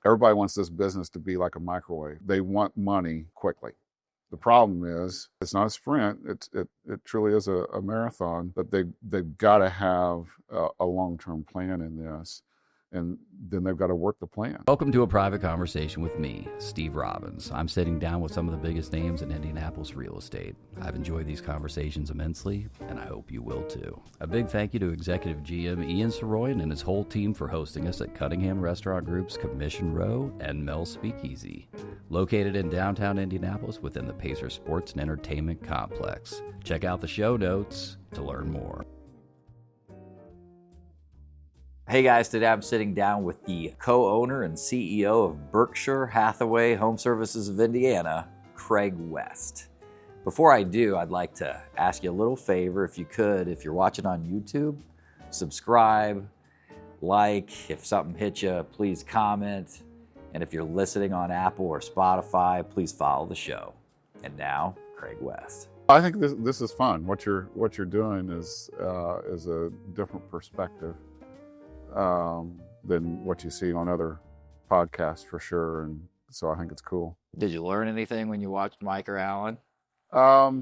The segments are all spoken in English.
everybody wants this business to be like a microwave. They want money quickly. The problem is it's not a sprint. It truly is a marathon, but they've got to have a long-term plan in this, and then they've got to work the plan. Welcome to a private conversation with me, Steve Robbins. I'm sitting down with some of the biggest names in Indianapolis real estate. I've enjoyed these conversations immensely, and I hope you will too. A big thank you to Executive GM Ian Soroyan and his whole team for hosting us at Cunningham Restaurant Group's Commission Row and Mel Speakeasy, located in downtown Indianapolis within the Pacer Sports and Entertainment Complex. Check out the show notes to learn more. Hey guys, today I'm sitting down with the co-owner and CEO of Berkshire Hathaway Home Services of Indiana, Craig West. Before I do, I'd like to ask you a little favor, if you could, if you're watching on YouTube, subscribe, like, if something hit you, please comment, and if you're listening on Apple or Spotify, please follow the show. And now, Craig West. I think this is fun. What you're doing is a different perspective than what you see on other podcasts for sure, and so I think it's cool. Did you learn anything when you watched Mike or Alan? A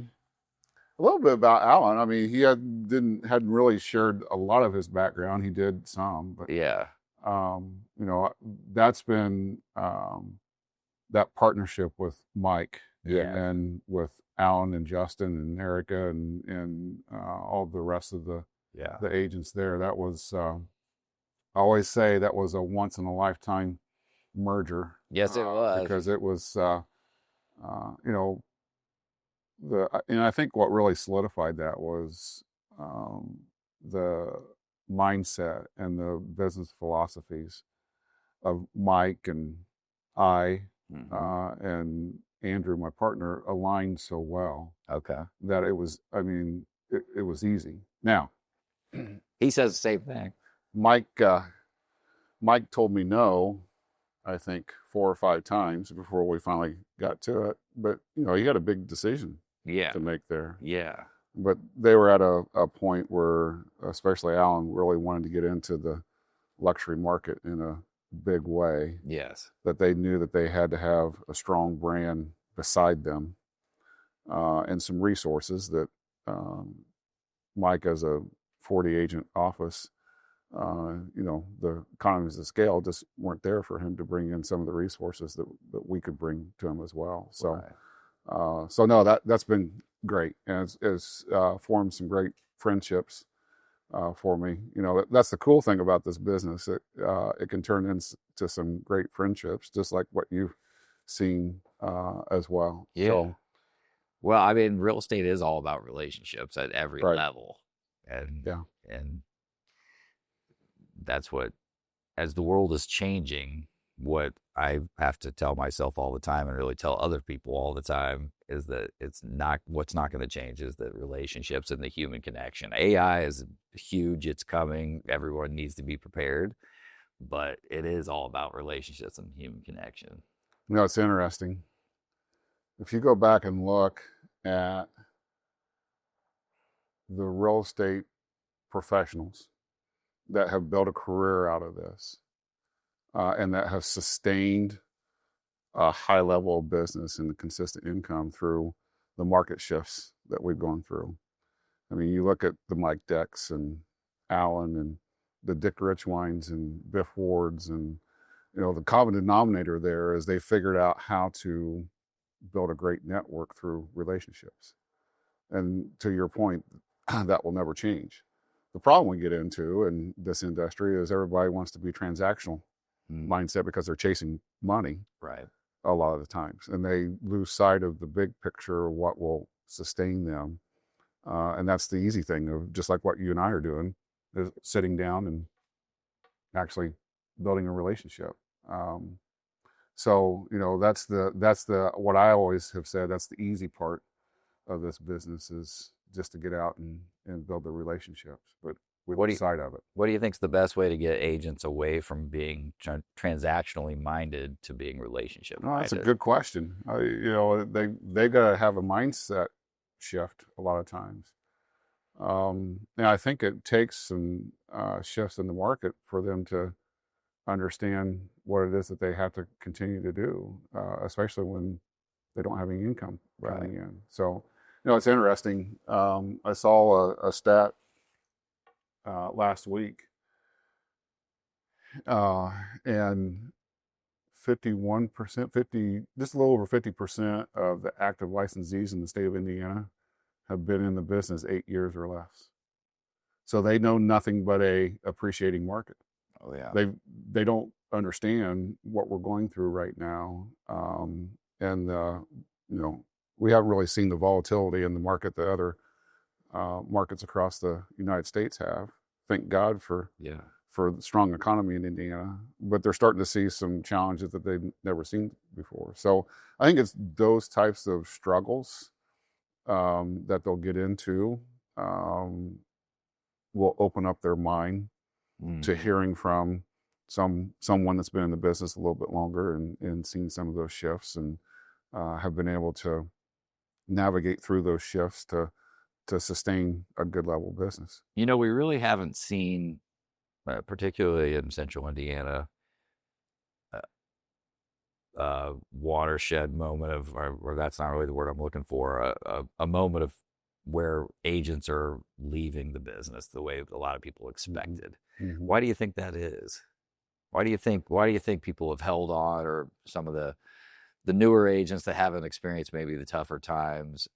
little bit about Alan. I mean, he hadn't really shared a lot of his background. He did some, but Yeah. That's been that partnership with Mike, Yeah. and with Alan and Justin and Erica and all the rest of the agents there. That was. I always say that was a once in a lifetime merger. Yes, it was. Because it was, and I think what really solidified that was the mindset and the business philosophies of Mike and I, and Andrew, my partner, aligned so well. Okay. That it was, it was easy. Now, he says the same thing. Mike told me no, I think 4 or 5 times before we finally got to it. But he had a big decision to make there. Yeah. But they were at a point where, especially Alan, really wanted to get into the luxury market in a big way. Yes. That they knew that they had to have a strong brand beside them, and some resources that Mike, as a 40 agent office, the economies of scale just weren't there for him to bring in some of the resources that we could bring to him as well. So, Right. No, that's been great, and it's formed some great friendships for me. That's the cool thing about this business. It can turn into some great friendships, just like what you've seen as well. Yeah. So, well, I mean, real estate is all about relationships at every Right. level. And Yeah. and that's what, as the world is changing, what I have to tell myself all the time and really tell other people all the time is that what's not going to change is the relationships and the human connection. AI is huge. It's coming. Everyone needs to be prepared, but it is all about relationships and human connection. It's interesting. If you go back and look at the real estate professionals that have built a career out of this, and that have sustained a high level of business and consistent income through the market shifts that we've gone through. I mean, you look at the Mike Decks and Allen and the Dick Richwines and Biff Wards, and the common denominator there is they figured out how to build a great network through relationships. And to your point, that will never change. The problem we get into in this industry is everybody wants to be transactional mindset because they're chasing money. Right. A lot of the times, and they lose sight of the big picture of what will sustain them. And that's the easy thing of just like what you and I are doing, is sitting down and actually building a relationship. So that's the what I always have said. That's the easy part of this business, is just to get out and build the relationships. But we lose sight of it. What do you think is the best way to get agents away from being transactionally minded to being relationship minded? That's a good question. They got to have a mindset shift a lot of times. And I think it takes some shifts in the market for them to understand what it is that they have to continue to do, especially when they don't have any income coming in. So, it's interesting. I saw a stat last week, and 51%, just a little over 50% of the active licensees in the state of Indiana have been in the business 8 years or less. So they know nothing but a appreciating market. Oh yeah. They don't understand what we're going through right now, and we haven't really seen the volatility in the market that other markets across the United States have. Thank God for the strong economy in Indiana, but they're starting to see some challenges that they've never seen before. So I think it's those types of struggles that they'll get into will open up their mind to hearing from someone that's been in the business a little bit longer and seen some of those shifts and have been able to navigate through those shifts to sustain a good level of business. We really haven't seen, particularly in central Indiana, watershed moment of, or that's not really the word I'm looking for, a moment of where agents are leaving the business the way a lot of people expected. Mm-hmm. Why do you think that is? Why do you think people have held on, or some of the newer agents that haven't experienced maybe the tougher times?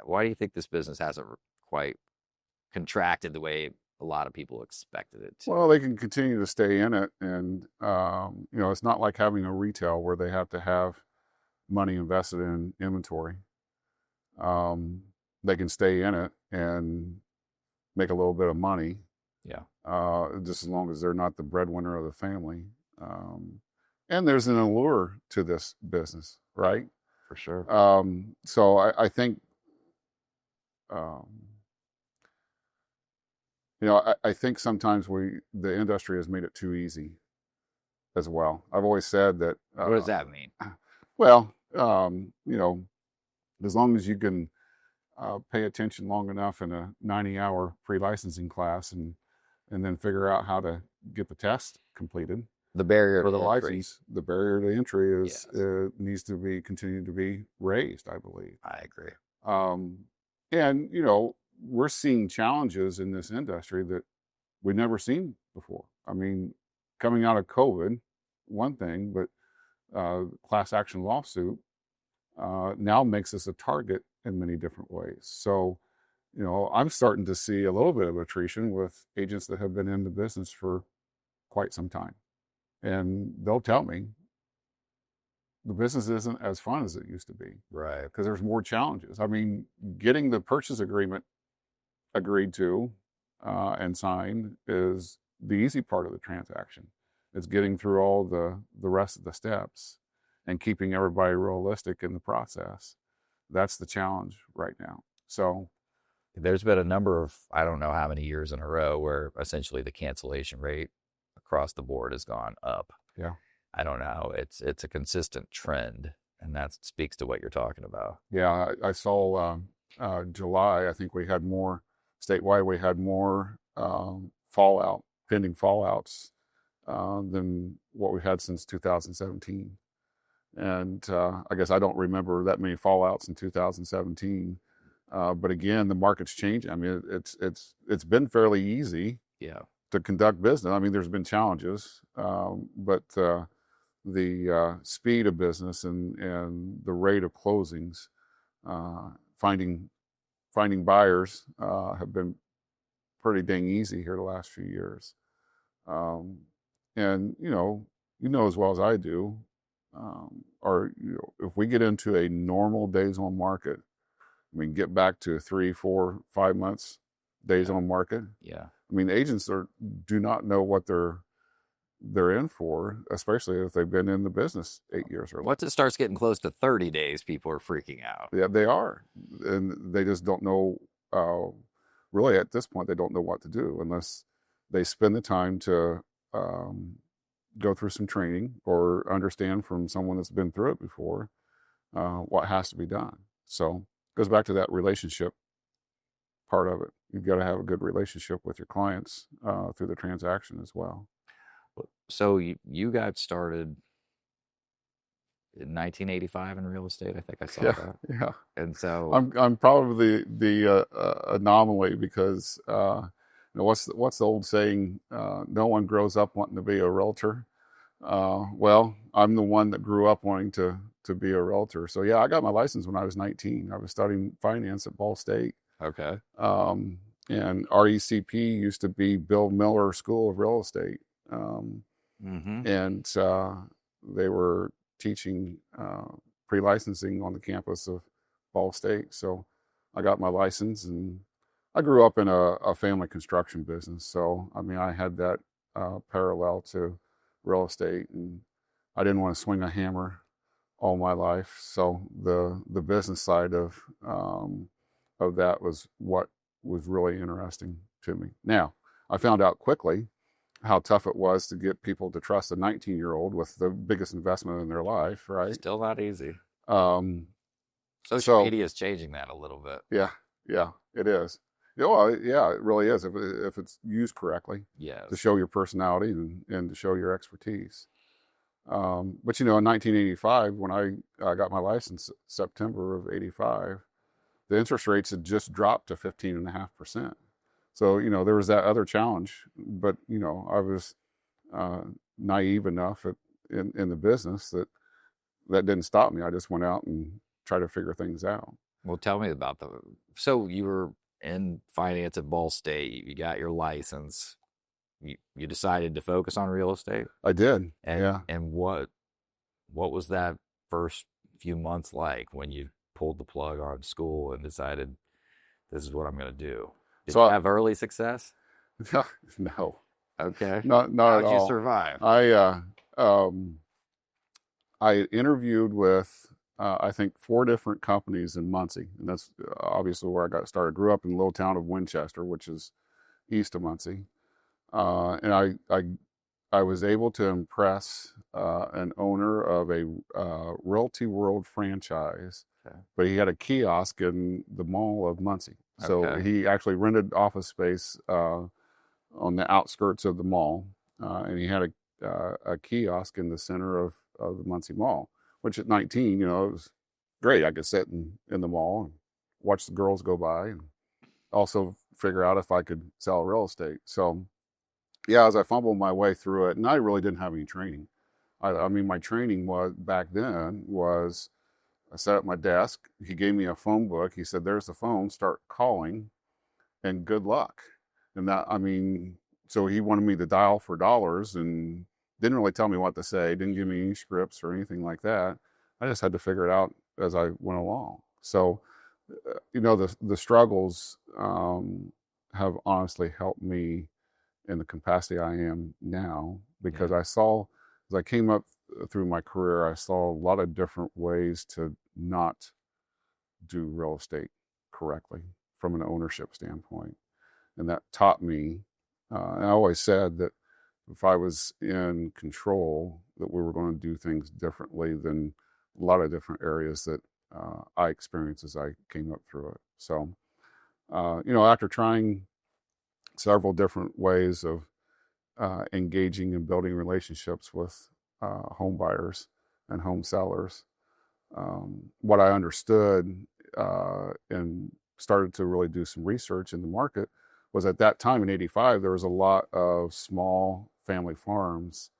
Why do you think this business hasn't quite contracted the way a lot of people expected it to? Well, they can continue to stay in it, and it's not like having a retail where they have to have money invested in inventory. They can stay in it and make a little bit of money. Yeah. Just as long as they're not the breadwinner of the family. And there's an allure to this business, right? For sure. So I think, I think sometimes the industry has made it too easy as well. I've always said that. What does that mean? Well, as long as you can pay attention long enough in a 90-hour pre-licensing class and then figure out how to get the test completed. The barrier for the to license, the barrier to entry needs to continue to be raised, I believe. I agree. And we're seeing challenges in this industry that we've never seen before. I mean, coming out of COVID, one thing, but class action lawsuit now makes us a target in many different ways. So, I'm starting to see a little bit of attrition with agents that have been in the business for quite some time. And they'll tell me the business isn't as fun as it used to be. Right. Because there's more challenges. I mean, getting the purchase agreement agreed to and signed is the easy part of the transaction. It's getting through all the rest of the steps and keeping everybody realistic in the process. That's the challenge right now. So there's been a number of, I don't know how many years in a row, where essentially the cancellation rate across the board has gone up. Yeah. I don't know. It's a consistent trend, and that speaks to what you're talking about. Yeah, I saw July, I think we had more, statewide, we had more pending fallouts than what we had since 2017. And I guess I don't remember that many fallouts in 2017. But again, the market's changing. I mean, it's been fairly easy to conduct business. I mean, there's been challenges, but the speed of business and the rate of closings, finding buyers have been pretty dang easy here the last few years. And as well as I do, if we get into a normal days on market, I mean, get back to 3, 4, 5 months days on market. Yeah. I mean, agents do not know what they're in for, especially if they've been in the business 8 years or less. Once it starts getting close to 30 days, people are freaking out. Yeah, they are. And they just don't know, really at this point, they don't know what to do unless they spend the time to go through some training or understand from someone that's been through it before what has to be done. So it goes back to that relationship part of it. You've got to have a good relationship with your clients through the transaction as well. So you got started in 1985 in real estate. I think I saw Yeah, that. yeah. And so I'm probably the anomaly because what's the old saying? No one grows up wanting to be a realtor. Well, I'm the one that grew up wanting to be a realtor. So yeah, I got my license when I was 19. I was studying finance at Ball State. okay, Um, and RECP used to be Bill Miller School of Real Estate. Um, mm-hmm. and they were teaching pre-licensing on the campus of Ball State. So I got my license, and I grew up in a family construction business. So I mean, I had that parallel to real estate, and I didn't want to swing a hammer all my life. So the business side of that was what was really interesting to me. Now, I found out quickly how tough it was to get people to trust a 19-year-old with the biggest investment in their life, right? Still not easy. Um, Social so media is changing that a little bit. yeah, yeah, it is. Yeah, well, yeah, it really is if it's used correctly to Yes. show your personality and to show your expertise. But in 1985, when I got my license, September of '85, the interest rates had just dropped to 15.5%. So there was that other challenge, but I was uh, naive enough in the business that didn't stop me. I just went out and tried to figure things out. Well, tell me about the. So you were in finance at Ball State. You got your license. You decided to focus on real estate. I did, And yeah. and what was that first few months like when you pulled the plug on school and decided this is what I'm going to do? Did So you have early success? no, Okay. not at How'd you all. survive? Um, I interviewed with I think 4 different companies in Muncie, and that's obviously where I got started. Grew up in the little town of Winchester, which is east of Muncie, and I was able to impress an owner of a Realty World franchise, Okay. but he had a kiosk in the mall of Muncie. So Okay. he actually rented office space on the outskirts of the mall, and he had a kiosk in the center of the Muncie Mall, which at 19, it was great. I could sit in the mall and watch the girls go by and also figure out if I could sell real estate. So yeah, as I fumbled my way through it, and I really didn't have any training. I mean, my training was back then was I sat at my desk. He gave me a phone book. He said, "There's the phone. Start calling, and good luck." And that, I mean, so he wanted me to dial for dollars, and didn't really tell me what to say. Didn't give me any scripts or anything like that. I just had to figure it out as I went along. So, the struggles have honestly helped me in the capacity I am now because Yeah. I saw as I came up through my career, I saw a lot of different ways to not do real estate correctly from an ownership standpoint, and that taught me. And I always said that if I was in control, that we were going to do things differently than a lot of different areas that I experienced as I came up through it. So, after trying several different ways of engaging and building relationships with home buyers and home sellers. What I understood and started to really do some research in the market was at that time in '85, there was a lot of small family farms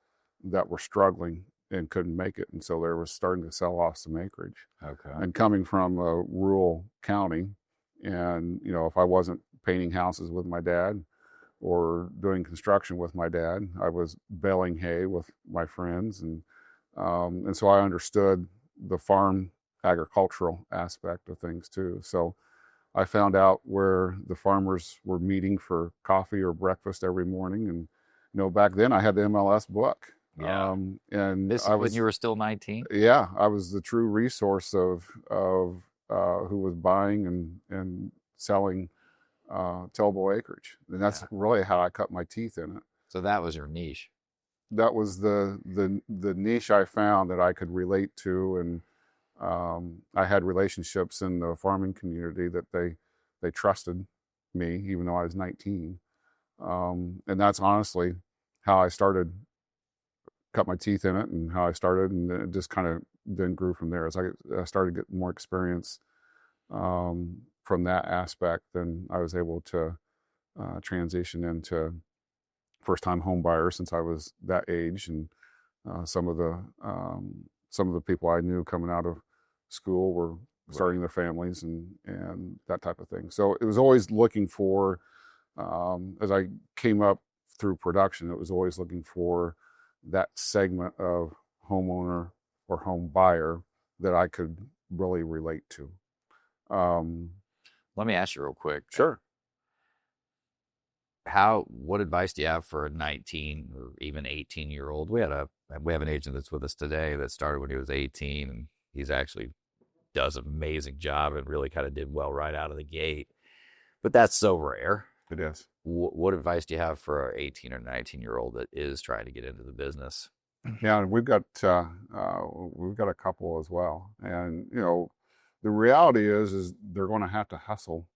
that were struggling and couldn't make it. And so they were starting to sell off some acreage. Okay. And coming from a rural county, and, if I wasn't painting houses with my dad, or doing construction with my dad. I was baling hay with my friends, and so I understood the farm agricultural aspect of things too. So I found out where the farmers were meeting for coffee or breakfast every morning, and back then I had the MLS book, Yeah. and This I is when was you were still 19? yeah, I was the true resource of who was buying and selling tillable acreage, and that's Yeah. really how I cut my teeth in it. So that was your niche. That was the niche I found that I could relate to, and I had relationships in the farming community that they trusted me, even though I was 19, and that's honestly how I started cut my teeth in it and how I started, and it just kind of then grew from there. As I started getting more experience from that aspect, then I was able to transition into first-time home buyer since I was that age, and some of the people I knew coming out of school were starting their families and that type of thing. So it was always looking for, as I came up through production, it was always looking for that segment of homeowner or home buyer that I could really relate to. Let me ask you real quick. Sure. What advice do you have for a 19 or even 18-year-old? We have an agent that's with us today that started when he was 18, and he's actually does an amazing job and really kind of did well right out of the gate. But that's so rare. It is. What advice do you have for an 18 or 19-year-old that is trying to get into the business? Yeah, and we've got a couple as well, and the reality is they're going to have to hustle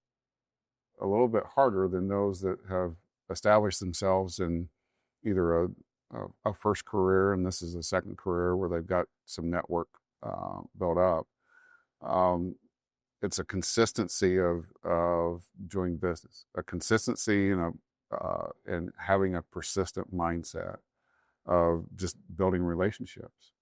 a little bit harder than those that have established themselves in either a first career, and this is a second career where they've got some network built up. It's a consistency of doing business, a consistency and having a persistent mindset of just building relationships.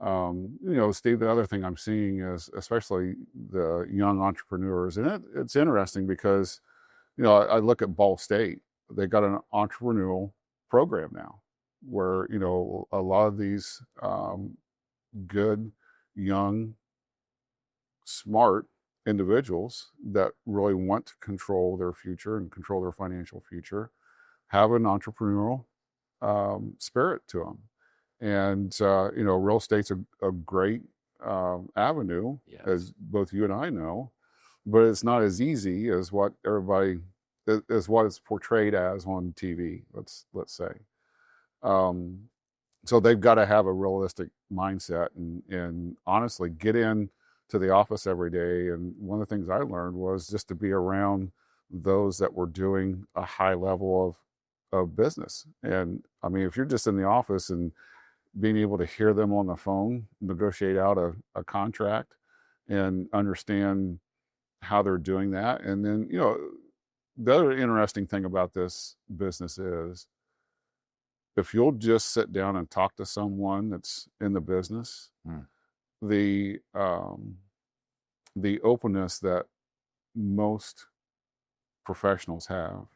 Steve, the other thing I'm seeing is especially the young entrepreneurs, and it's interesting because, I look at Ball State. They got an entrepreneurial program now where, a lot of these good, young, smart individuals that really want to control their future and control their financial future have an entrepreneurial spirit to them. And, real estate's a great avenue, Yes. as both you and I know, but it's not as easy as what it's portrayed as on TV, let's say. So they've got to have a realistic mindset and honestly get in to the office every day. And one of the things I learned was just to be around those that were doing a high level of business. And I mean, if you're just in the office and being able to hear them on the phone, negotiate out a contract and understand how they're doing that. And then, the other interesting thing about this business is if you'll just sit down and talk to someone that's in the business, the openness that most professionals have,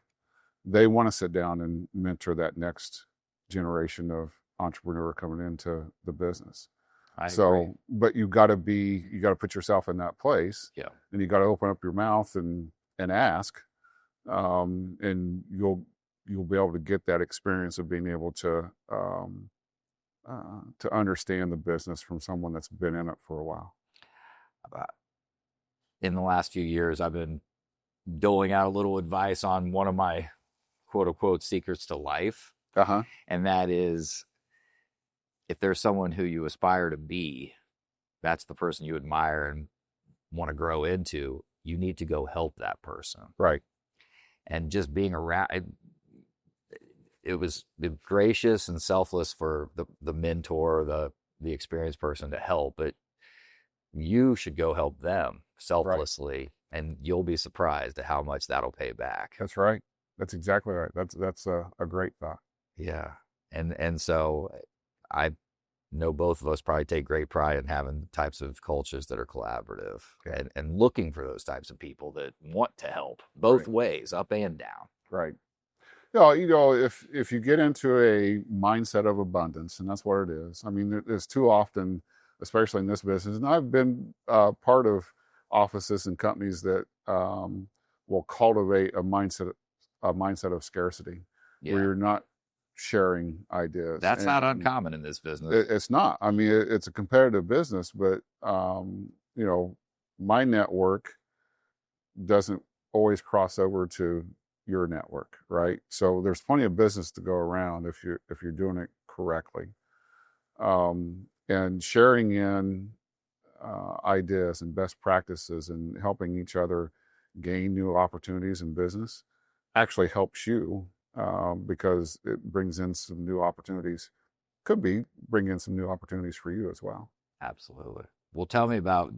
they want to sit down and mentor that next generation of entrepreneur coming into the business. I agree. But you got to put yourself in that place. Yeah. And you got to open up your mouth and ask, and you'll be able to get that experience of being able to understand the business from someone that's been in it for a while. In the last few years, I've been doling out a little advice on one of my quote unquote secrets to life. And that is, if there's someone who you aspire to be, that's the person you admire and want to grow into, you need to go help that person. Right. And just being around, it was gracious and selfless for the mentor, the experienced person to help, but you should go help them selflessly, right. And you'll be surprised at how much that'll pay back. That's right. That's exactly right. That's a great thought. Yeah. And so I know both of us probably take great pride in having types of cultures that are collaborative, okay. and looking for those types of people that want to help both right. ways, up and down. Right. If you get into a mindset of abundance, and that's what it is. I mean, there's too often, especially in this business, and I've been part of offices and companies that will cultivate a mindset of scarcity, where you're not sharing ideas. That's not uncommon in this business. It's not. I mean, it's a competitive business, but my network doesn't always cross over to your network, right? So there's plenty of business to go around if you're doing it correctly, and sharing in ideas and best practices and helping each other gain new opportunities in business actually helps you, because it brings in some new opportunities could be bring in some new opportunities for you as well. Absolutely. Well, tell me about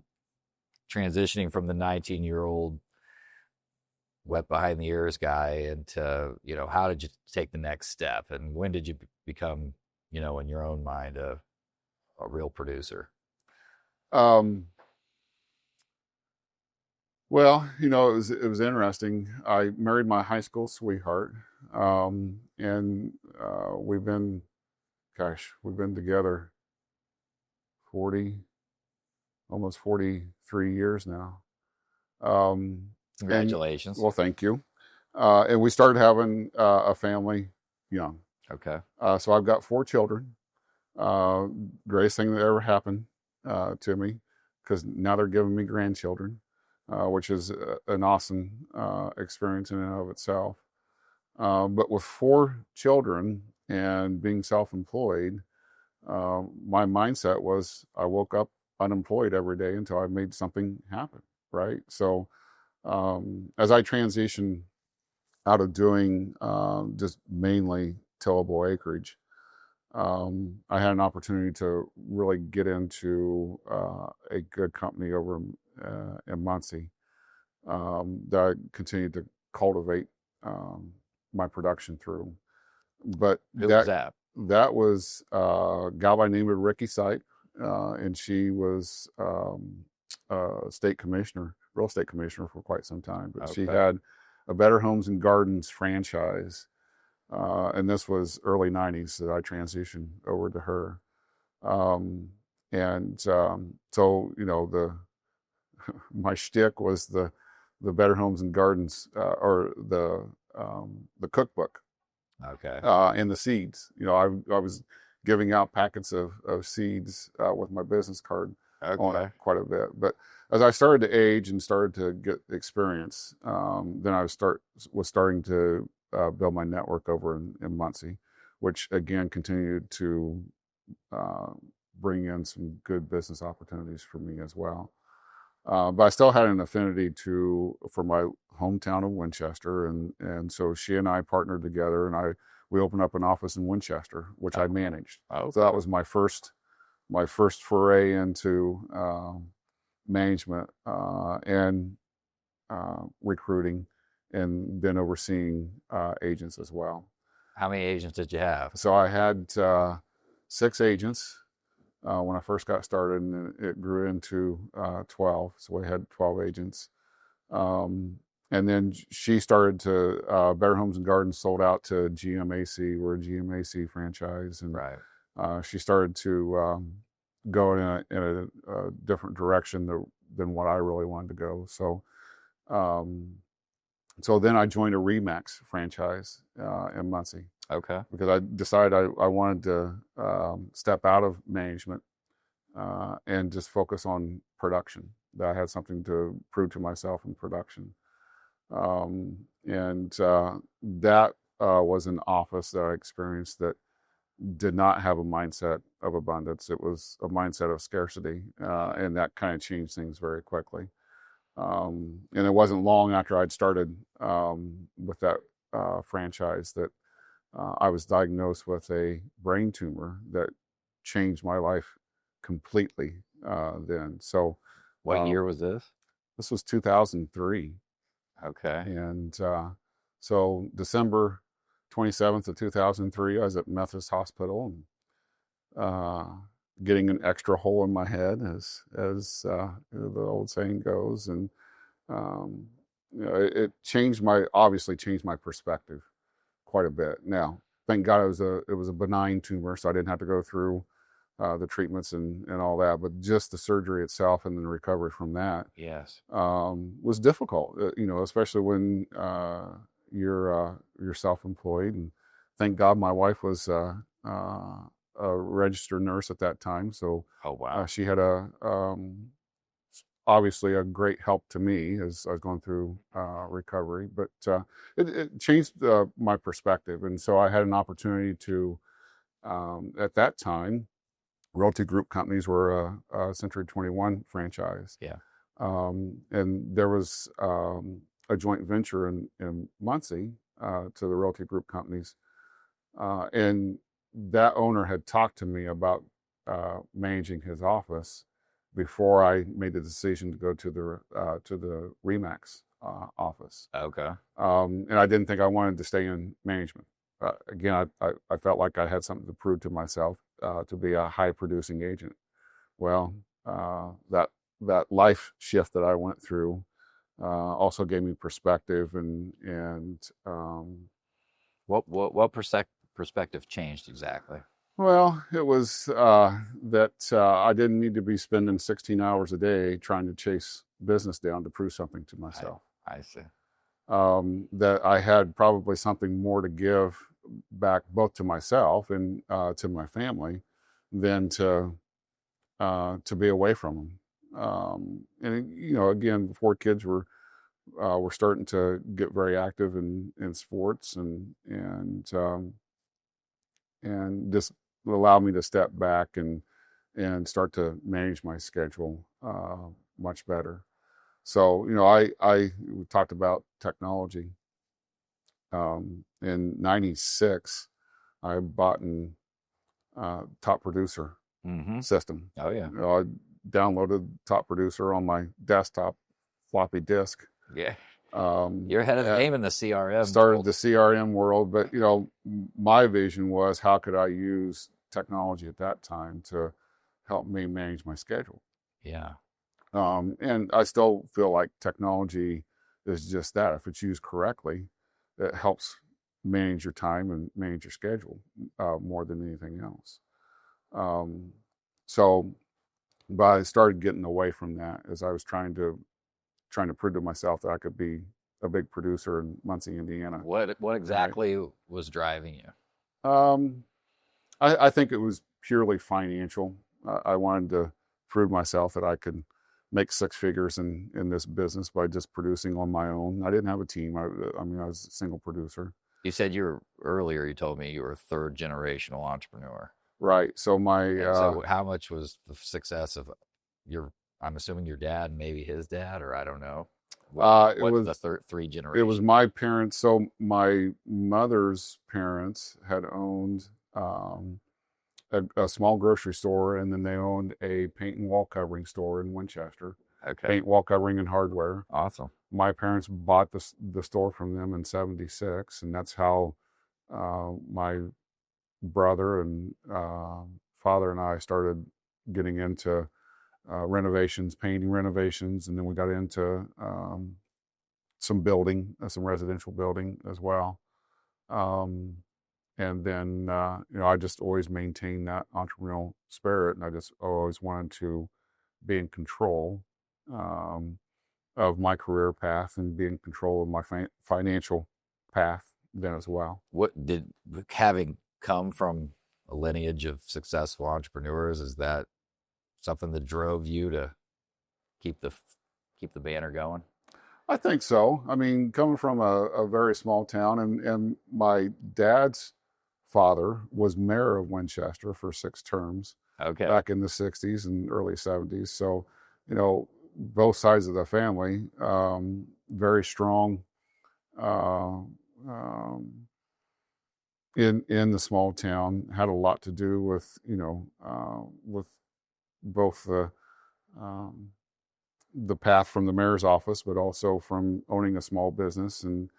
transitioning from the 19-year-old wet behind the ears guy into, how did you take the next step, and when did you become, in your own mind, a real producer? Um, well, it was interesting. I married my high school sweetheart, and we've been together 40, almost 43 years now. And Congratulations. well, thank you. And we started having a family young. Okay. So I've got 4 children. Greatest thing that ever happened to me, because now they're giving me grandchildren, which is an awesome experience in and of itself. But with 4 children and being self-employed, my mindset was I woke up unemployed every day until I made something happen, right? So as I transitioned out of doing just mainly tillable acreage, I had an opportunity to really get into a good company over in Muncie that I continued to cultivate my production through. But Who was that? that was a gal by the name of Ricky Sipe, and she was state commissioner, real estate commissioner for quite some time. But she Okay. had a Better Homes and Gardens franchise, and this was early '90s that I transitioned over to her. So the my shtick was the Better Homes and Gardens, or the cookbook, Okay. and the seeds. I was giving out packets of seeds with my business card on it quite a bit. But as I started to age and started to get experience, then I was starting to build my network over in Muncie, which again continued to bring in some good business opportunities for me as well. But I still had an affinity for my hometown of Winchester, and so she and I partnered together, and we opened up an office in Winchester, which I managed. Okay. So that was my first foray into management and recruiting, and then overseeing agents as well. How many agents did you have? So I had 6 agents when I first got started, and it grew into 12. So we had 12 agents. And then she started to, Better Homes and Gardens sold out to GMAC. We're a GMAC franchise. And Right. she started to go in a different direction than what I really wanted to go. So then I joined a Remax franchise in Muncie. Okay. Because I decided I wanted to step out of management and just focus on production. That I had something to prove to myself in production. And that was an office that I experienced that did not have a mindset of abundance. It was a mindset of scarcity, and that kind of changed things very quickly. And it wasn't long after I'd started with that franchise that I was diagnosed with a brain tumor that changed my life completely then. So What year was this? this was 2003. Okay. And so December 27th of 2003, I was at Methodist Hospital, and getting an extra hole in my head, as the old saying goes. And it obviously changed my perspective quite a bit. Now, thank God it was a benign tumor, so I didn't have to go through the treatments and all that. But just the surgery itself and then the recovery from that, Yes, was difficult. Especially when you're self-employed. And thank God my wife was a registered nurse at that time, so oh wow. she had obviously a great help to me as I was going through recovery. But it changed my perspective, and so I had an opportunity to, at that time, Realty Group companies were a Century 21 franchise. Yeah. And there was a joint venture in Muncie to the Realty Group companies. And that owner had talked to me about managing his office before I made the decision to go to the Remax office. Okay. And I didn't think I wanted to stay in management. Again, I felt like I had something to prove to myself to be a high producing agent. Well, that life shift that I went through also gave me perspective and What perspective changed exactly? well, it was that I didn't need to be spending 16 hours a day trying to chase business down to prove something to myself. I see. That I had probably something more to give back both to myself and to my family than to be away from them. And you know, again, before kids were starting to get very active in sports and just allowed me to step back and start to manage my schedule much better. So, you know, we talked about technology. In '96, I bought an Top Producer system. Oh yeah. You know, I downloaded Top Producer on my desktop floppy disk. Yeah. You're ahead of the game in the CRM. Started world. the CRM world, but you know, my vision was how could I use technology at that time to help me manage my schedule. Yeah. And I still feel like technology is just that. If it's used correctly, it helps manage your time and manage your schedule more than anything else. So, but I started getting away from that as I was trying to prove to myself that I could be a big producer in Muncie, Indiana. What exactly was driving you? I think it was purely financial. I wanted to prove myself that I could make six figures in this business by just producing on my own. I didn't have a team. I mean, I was a single producer. You said you told me you were a third generational entrepreneur. Right. So so how much was the success of I'm assuming your dad, maybe his dad, or I don't know. What's the three generations? It was my parents. So my mother's parents had owned a small grocery store, and then they owned a paint and wall covering store in Winchester. Okay. Paint, wall covering, and hardware. Awesome. My parents bought the store from them in '76, and that's how my brother and father and I started getting into renovations, painting renovations, and then we got into some residential building as well. And then, you know, I just always maintained that entrepreneurial spirit, and I just always wanted to be in control of my career path and be in control of my financial path then as well. What did having come from a lineage of successful entrepreneurs, is that something that drove you to keep the banner going? I think so. I mean, coming from a very small town, and my dad's father was mayor of Winchester for 6 terms back in the 60s and early 70s. So, you know, both sides of the family, very strong in the small town, had a lot to do with, you know, with both the path from the mayor's office, but also from owning a small business. And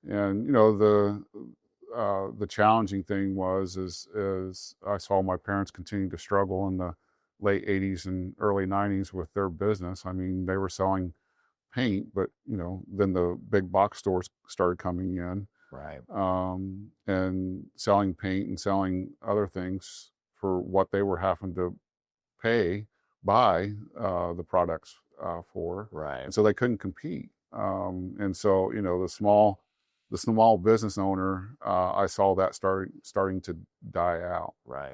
you know, the challenging thing is I saw my parents continue to struggle in the late 80s and early 90s with their business. I mean, they were selling paint, but you know, then the big box stores started coming in, right? And selling paint and selling other things for what they were having to buy the products for, right? And so they couldn't compete. And so, you know, the small business owner, I saw that starting to die out, right?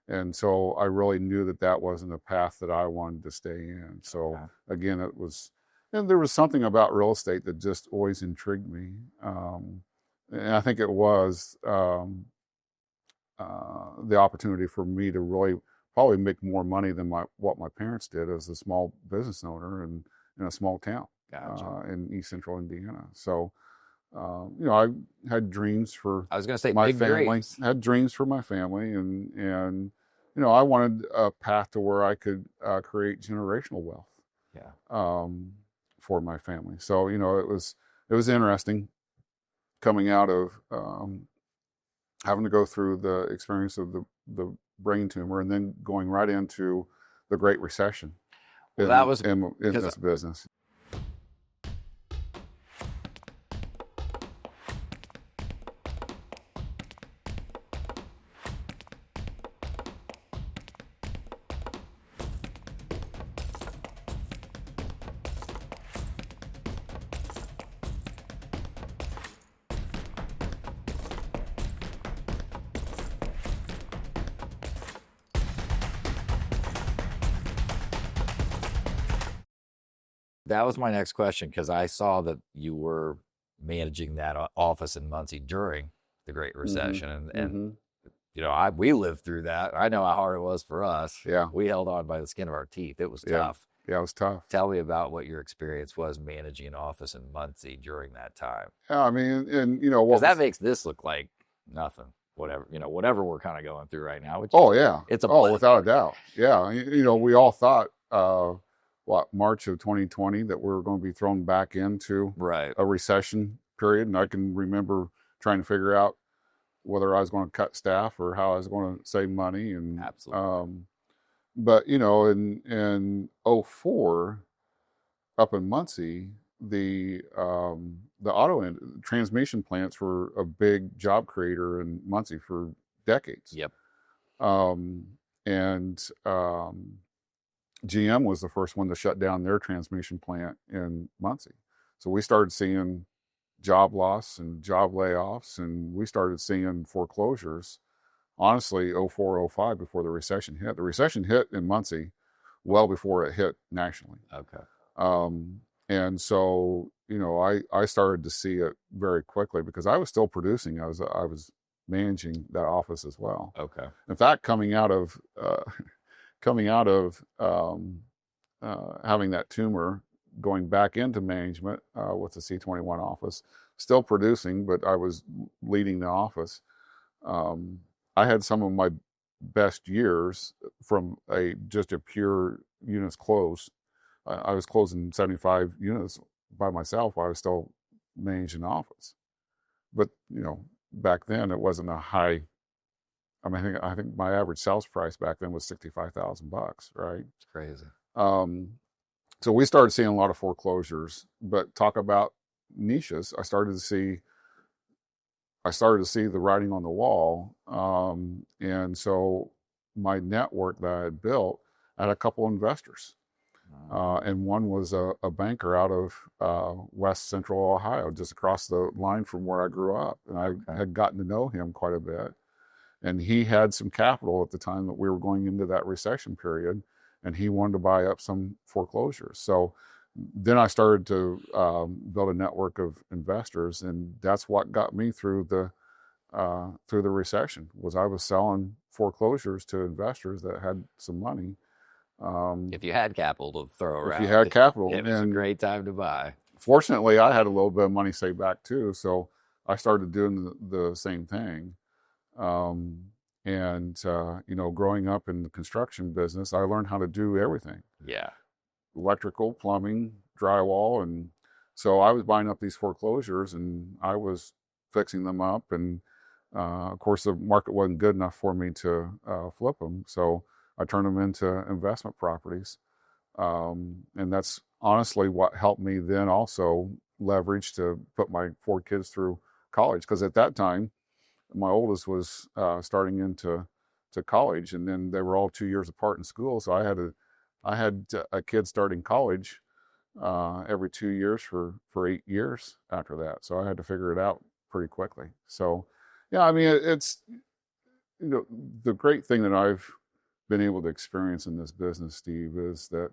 And so I really knew that wasn't a path that I wanted to stay in. So again, and there was something about real estate that just always intrigued me, and I think it was the opportunity for me to really probably make more money than what my parents did as a small business owner in a small town in East Central Indiana. So I had dreams for I was going to say my big family, dreams. had dreams for my family, and I wanted a path to where I could create generational wealth Yeah. for my family. So it was interesting coming out of having to go through the experience of the brain tumor and then going right into the Great Recession Well, that was in because this business. that was my next question, because I saw that you were managing that office in Muncie during the Great Hmm. Recession, and Hmm. we lived through that. I know how hard it was for us. Yeah. We held on by the skin of our teeth. It was Yeah. tough. Yeah, it was tough. Tell me about what your experience was managing an office in Muncie during that time, Yeah, I mean, and because that makes this look like nothing. Whatever we're kind of going through right now. Which oh yeah, it's a oh, blessing. without a doubt. Yeah, we all thought March of 2020 that we were going to be thrown back into Right. a recession period, and I can remember trying to figure out whether I was going to cut staff or how I was going to save money. And Absolutely. but in '04 up in Muncie, the transmission plants were a big job creator in Muncie for decades. Yep. Um, and GM was the first one to shut down their transmission plant in Muncie. So we started seeing job loss and job layoffs, and we started seeing foreclosures. Honestly, '04, '05, before the recession hit. The recession hit in Muncie well before it hit nationally. Okay. And so, I started to see it very quickly because I was still producing. I was managing that office as well. Okay. In fact, coming out of having that tumor, going back into management with the C21 office, still producing, but I was leading the office. I had some of my best years from just a pure units closed. I was closing 75 units by myself while I was still managing the office. But back then it wasn't a high. I mean, I think my average sales price back then was $65,000, right? It's crazy. So we started seeing a lot of foreclosures. But talk about niches. I started to see the writing on the wall, and so my network that I had built, I had a couple investors. And one was a banker out of West Central Ohio, just across the line from where I grew up. And I had gotten to know him quite a bit. And he had some capital at the time that we were going into that recession period, and he wanted to buy up some foreclosures. So then I started to build a network of investors, and that's what got me through the recession. Was I was selling foreclosures to investors that had some money. If you had capital to throw around, if you had capital, it was a great time to buy. Fortunately, I had a little bit of money saved back too, so I started doing the same thing. Growing up in the construction business, I learned how to do everything. Yeah. Electrical, plumbing, drywall, and so I was buying up these foreclosures and I was fixing them up, and of course the market wasn't good enough for me to flip them, so I turned them into investment properties. And that's honestly what helped me then also leverage to put my 4 kids through college. Because at that time, my oldest was starting into college, and then they were all 2 years apart in school. So I had a kid starting college every 2 years for 8 years after that. So I had to figure it out pretty quickly. So, yeah, I mean, it's the great thing that I've been able to experience in this business, Steve, is that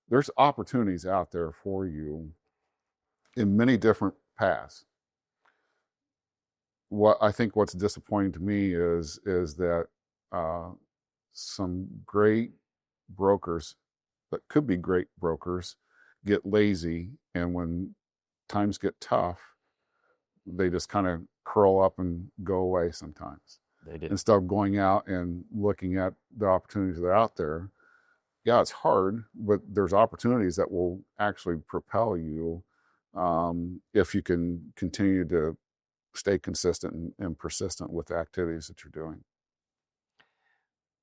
there's opportunities out there for you in many different paths. What's disappointing to me is that some great brokers that could be great brokers get lazy, and when times get tough, they just kind of curl up and go away sometimes. They did. Instead of going out and looking at the opportunities that are out there. Yeah, it's hard, but there's opportunities that will actually propel you if you can continue to stay consistent and persistent with the activities that you're doing.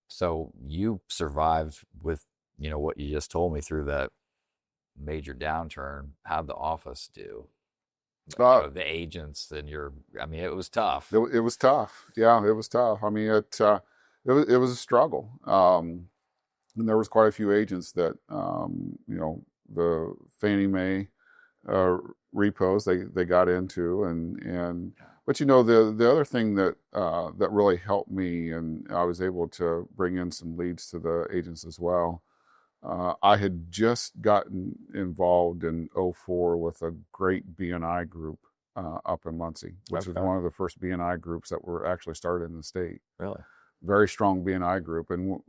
So you survived with, what you just told me through that major downturn. How'd the office do? The agents and it was tough. It was tough. Yeah, it was tough. I mean, it was a struggle. And there was quite a few agents that, the Fannie Mae repos they got into, but the other thing that that really helped me, and I was able to bring in some leads to the agents as well. I had just gotten involved in '04 with a great BNI group up in Muncie, which was one of the first BNI groups that were actually started in the state. Really? Very strong BNI group, and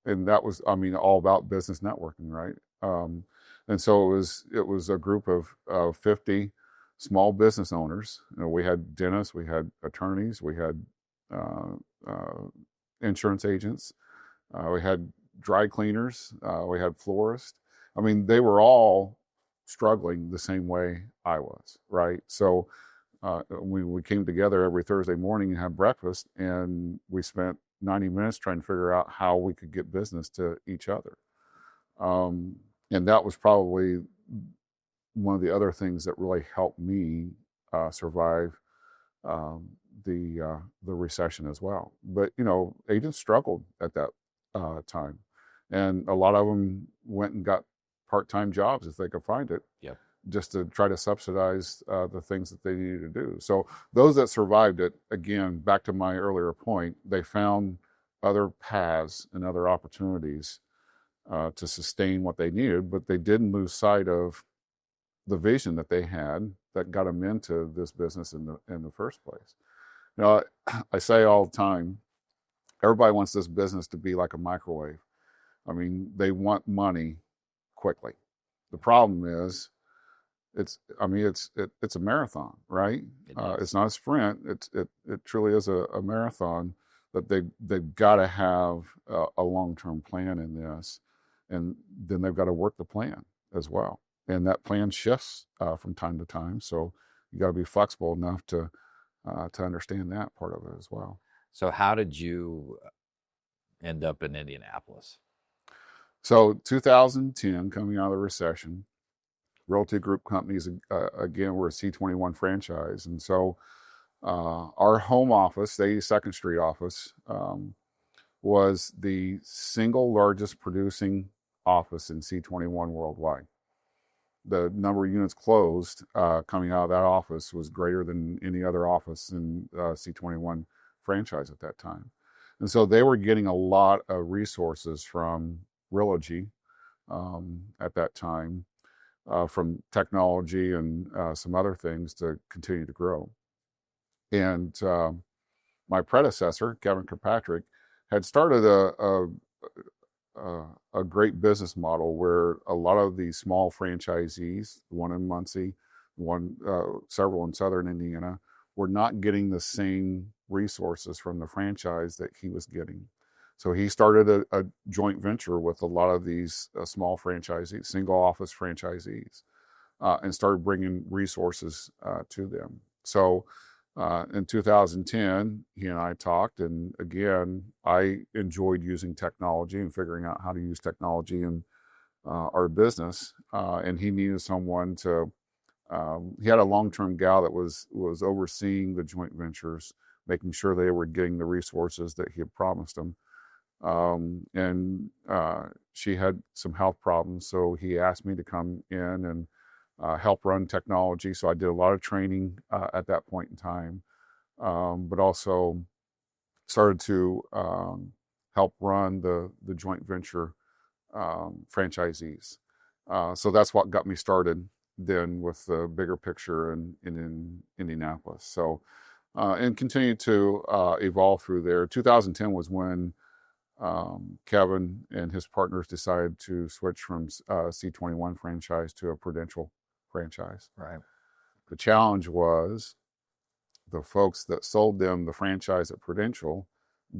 and that was, all about business networking, right? And so it was a group of 50 small business owners. We had dentists, we had attorneys, we had insurance agents, we had dry cleaners, we had florists. They were all struggling the same way I was, right? So we came together every Thursday morning and had breakfast, and we spent 90 minutes trying to figure out how we could get business to each other. And that was probably one of the other things that really helped me survive the recession as well. But, agents struggled at that time. And a lot of them went and got part-time jobs if they could find it. Yep. Just to try to subsidize the things that they needed to do. So those that survived it, again, back to my earlier point, they found other paths and other opportunities to sustain what they needed, but they didn't lose sight of the vision that they had that got them into this business in the first place. I say all the time, everybody wants this business to be like a microwave. They want money quickly. The problem is, it's a marathon, right? It's not a sprint. It truly is a marathon. That they've got to have a long-term plan in this, and then they've got to work the plan as well. And that plan shifts from time to time. So you got to be flexible enough to understand that part of it as well. So how did you end up in Indianapolis? So 2010, coming out of the recession, Realty Group companies, again, were a C21 franchise. And so our home office, the 82nd Street office, was the single largest producing office in C21 worldwide. The number of units closed coming out of that office was greater than any other office in C21 franchise at that time. And so they were getting a lot of resources from Realogy at that time, from technology and some other things to continue to grow. And my predecessor, Kevin Kirkpatrick, had started a great business model where a lot of these small franchisees, one in Muncie, several in Southern Indiana, were not getting the same resources from the franchise that he was getting. So he started a joint venture with a lot of these small franchisees, single office franchisees, and started bringing resources to them. So in 2010, he and I talked, and again, I enjoyed using technology and figuring out how to use technology in our business. And he needed someone to, he had a long-term gal that was overseeing the joint ventures, making sure they were getting the resources that he had promised them. And she had some health problems, so he asked me to come in and help run technology. So I did a lot of training at that point in time, but also started to help run the joint venture franchisees. So that's what got me started then with the bigger picture in Indianapolis. So and continued to evolve through there. 2010 was when Kevin and his partners decided to switch from C21 franchise to a Prudential franchise. Right. The challenge was the folks that sold them the franchise at Prudential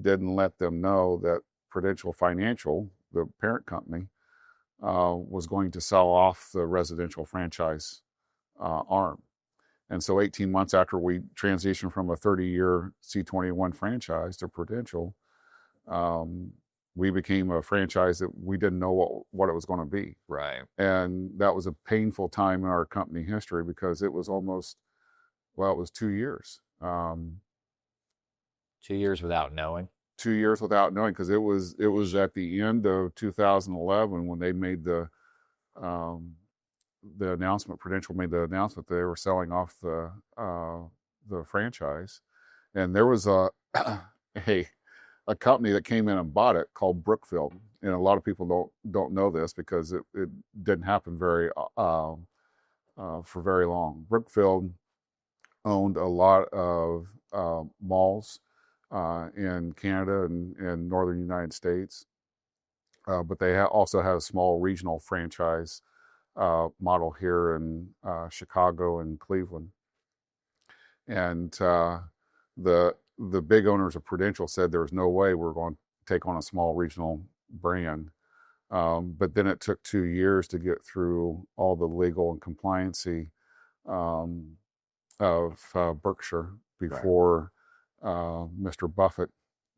didn't let them know that Prudential Financial, the parent company, was going to sell off the residential franchise arm. And so 18 months after we transitioned from a 30-year C21 franchise to Prudential, we became a franchise that we didn't know what it was going to be. Right. And that was a painful time in our company history because it was almost, well, it was 2 years. 2 years without knowing. 2 years without knowing, because it was at the end of 2011 when they made the announcement. Prudential made the announcement they were selling off the franchise, and there was a company that came in and bought it called Brookfield, and a lot of people don't know this because it didn't happen for very long. Brookfield owned a lot of malls in Canada and northern United States, but they also had a small regional franchise model here in Chicago and Cleveland. And the big owners of Prudential said there was no way we're going to take on a small regional brand. But then it took 2 years to get through all the legal and compliancy of Berkshire before Mr. Buffett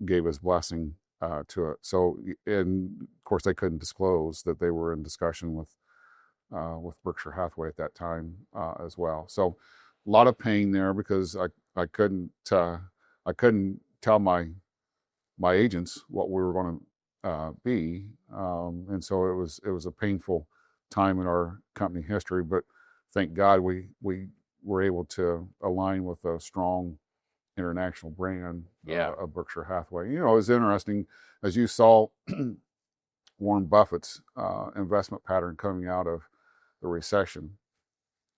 gave his blessing to it. So, and of course, they couldn't disclose that they were in discussion with Berkshire Hathaway at that time as well. So, a lot of pain there because I couldn't tell my agents what we were going to be, and so it was a painful time in our company history. But thank God we were able to align with a strong international brand of Berkshire Hathaway. You know, it was interesting as you saw Warren Buffett's investment pattern coming out of the recession.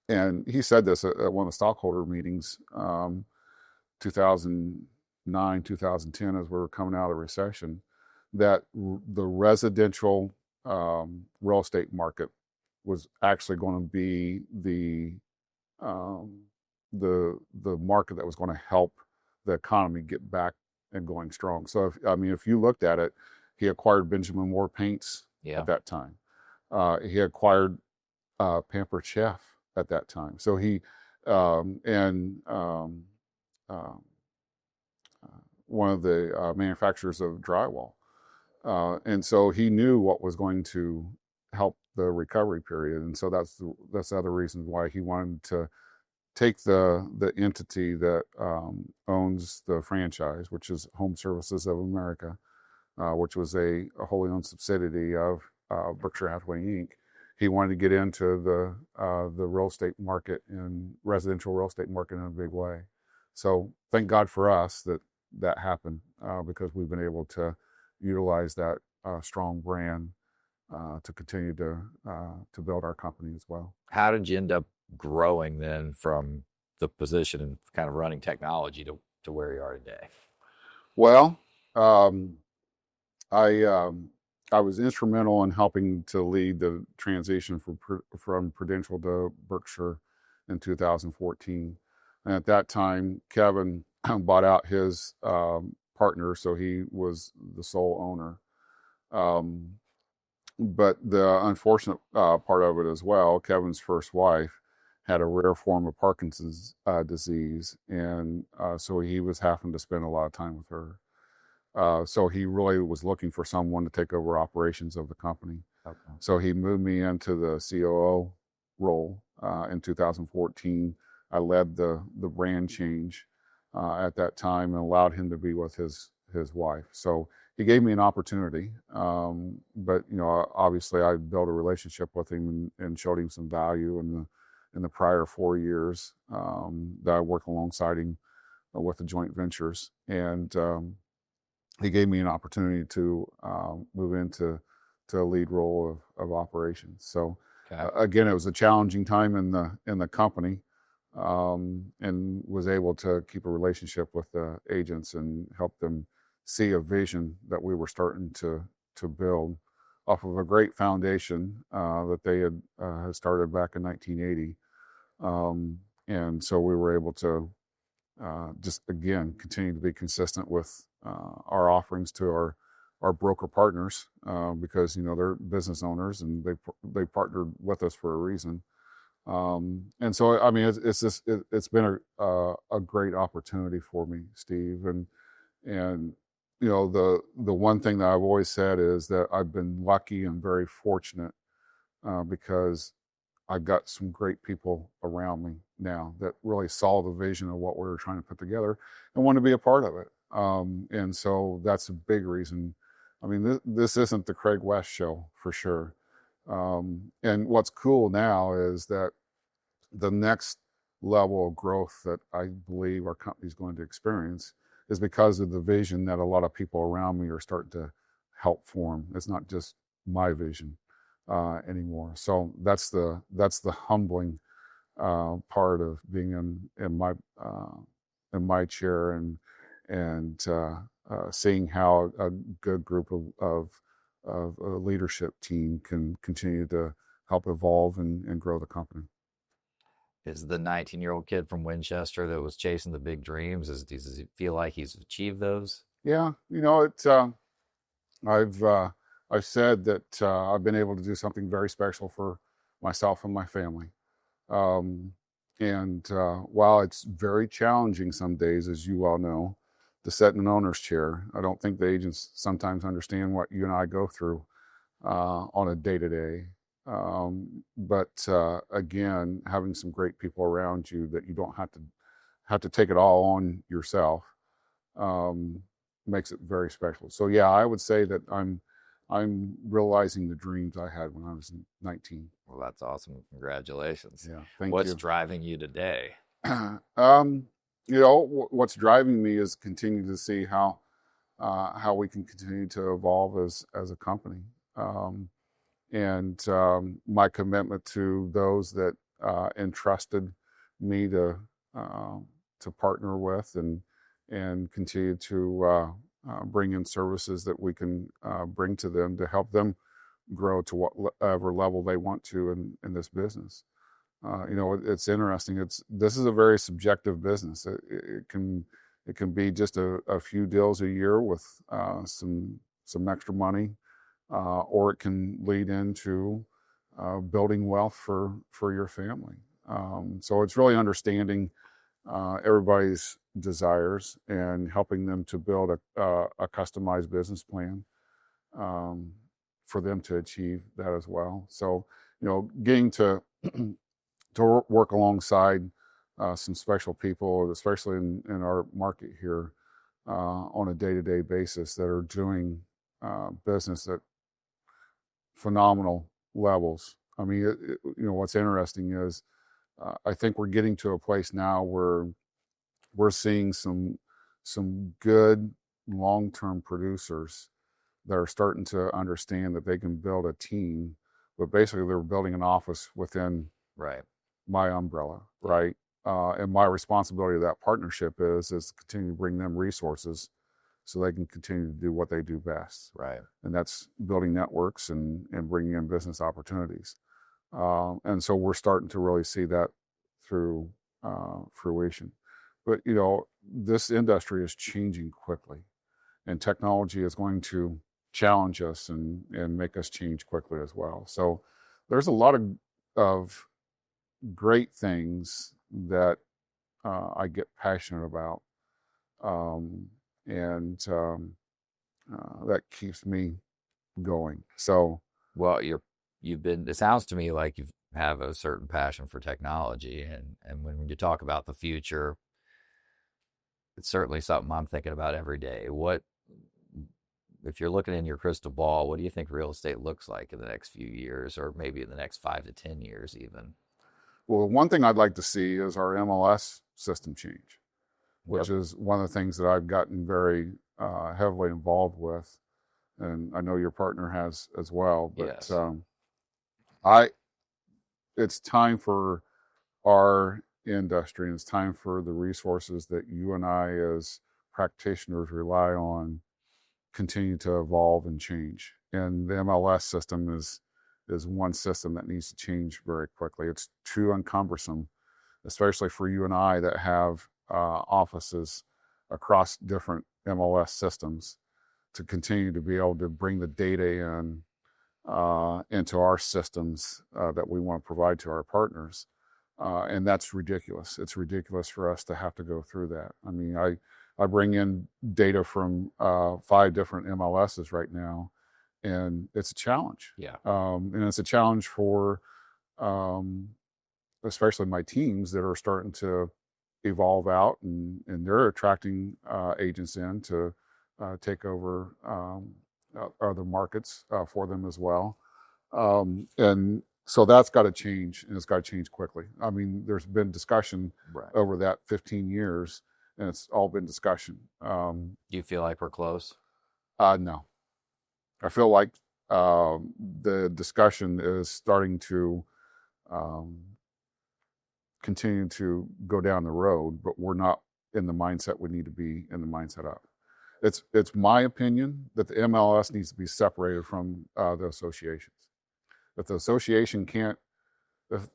And he said this at one of the stockholder meetings, 2009, 2010, as we were coming out of the recession, that the residential real estate market was actually going to be the market that was going to help the economy get back and going strong. So, if you looked at it, he acquired Benjamin Moore Paints at that time. He acquired Pampered Chef at that time. So he one of the manufacturers of drywall, and so he knew what was going to help the recovery period, and so that's the other reason why he wanted to take the entity that owns the franchise, which is Home Services of America, which was a wholly owned subsidiary of Berkshire Hathaway Inc. He wanted to get into the real estate market and residential real estate market in a big way. So thank God for us that happened because we've been able to utilize that strong brand to continue to build our company as well. How did you end up growing then from the position and kind of running technology to where you are today? Well, I was instrumental in helping to lead the transition from Prudential to Berkshire in 2014. And at that time, Kevin bought out his partner, so he was the sole owner. But the unfortunate part of it as well, Kevin's first wife had a rare form of Parkinson's disease, and so he was having to spend a lot of time with her. So he really was looking for someone to take over operations of the company. Okay. So he moved me into the COO role in 2014. I led the brand change at that time and allowed him to be with his wife. So he gave me an opportunity, but obviously I built a relationship with him and showed him some value in the prior 4 years that I worked alongside him with the joint ventures, and he gave me an opportunity to move into a lead role of operations. So again, it was a challenging time in the company, and was able to keep a relationship with the agents and help them see a vision that we were starting to build off of a great foundation that they had started back in 1980 And so we were able to just again continue to be consistent with our offerings to our broker partners, because they're business owners and they partnered with us for a reason. And so I mean it's been a great opportunity for me, Steve. And the one thing that I've always said is that I've been lucky and very fortunate, because I've got some great people around me now that really saw the vision of what we were trying to put together and want to be a part of it. And so that's a big reason. I mean, this isn't the Craig West show for sure. And what's cool now is that the next level of growth that I believe our company is going to experience is because of the vision that a lot of people around me are starting to help form. It's not just my vision anymore. So that's the humbling part of being in my chair and seeing how a good group of a leadership team can continue to help evolve and grow the company. Is the 19-year-old kid from Winchester that was chasing the big dreams, does he feel like he's achieved those? Yeah, I've said that I've been able to do something very special for myself and my family. And while it's very challenging some days, as you all know, to sit in an owner's chair, I don't think the agents sometimes understand what you and I go through on a day-to-day. But again, having some great people around you that you don't have to take it all on yourself makes it very special. So yeah, I would say that I'm realizing the dreams I had when I was 19. Well, that's awesome. Congratulations. Yeah, thank What's you. driving you today? What's driving me is continue to see how we can continue to evolve as a company. And my commitment to those that entrusted me to partner with and continue to bring in services that we can bring to them to help them grow to whatever level they want to in this business. It's interesting. This is a very subjective business. It can be just a few deals a year with some extra money, or it can lead into building wealth for your family. So it's really understanding everybody's desires and helping them to build a customized business plan for them to achieve that as well. So, getting to work alongside some special people, especially in our market here, on a day-to-day basis that are doing business at phenomenal levels. I mean, what's interesting is I think we're getting to a place now where we're seeing some good long-term producers that are starting to understand that they can build a team, but basically they're building an office within my umbrella, right? And my responsibility to that partnership is to continue to bring them resources so they can continue to do what they do best. Right. And that's building networks and bringing in business opportunities. And so we're starting to really see that through fruition. But, this industry is changing quickly, and technology is going to challenge us and make us change quickly as well. So there's a lot of great things that I get passionate about, and that keeps me going. So, well, it sounds to me like you have a certain passion for technology, and when you talk about the future, it's certainly something I'm thinking about every day. If you're looking in your crystal ball, what do you think real estate looks like in the next few years, or maybe in the next 5 to 10 years even? Well, one thing I'd like to see is our MLS system change, which is one of the things that I've gotten very heavily involved with, and I know your partner has as well. But yes. It's time for our industry, and it's time for the resources that you and I as practitioners rely on continue to evolve and change. And the MLS system is one system that needs to change very quickly. It's too encumbersome especially for you and I that have offices across different MLS systems, to continue to be able to bring the data in into our systems that we want to provide to our partners. And that's ridiculous. It's ridiculous for us to have to go through that. I mean, I bring in data from 5 different MLSs right now, and it's a challenge. Yeah. And it's a challenge for especially my teams that are starting to evolve out, and they're attracting agents in to take over other markets for them as well. And so that's got to change, and it's got to change quickly. I mean, there's been discussion over that 15 years, and it's all been discussion. Do you feel like we're close? No. I feel like the discussion is starting to continue to go down the road, but we're not in the mindset we need to be in the mindset of. It's my opinion that the MLS needs to be separated from the associations. If the association can't,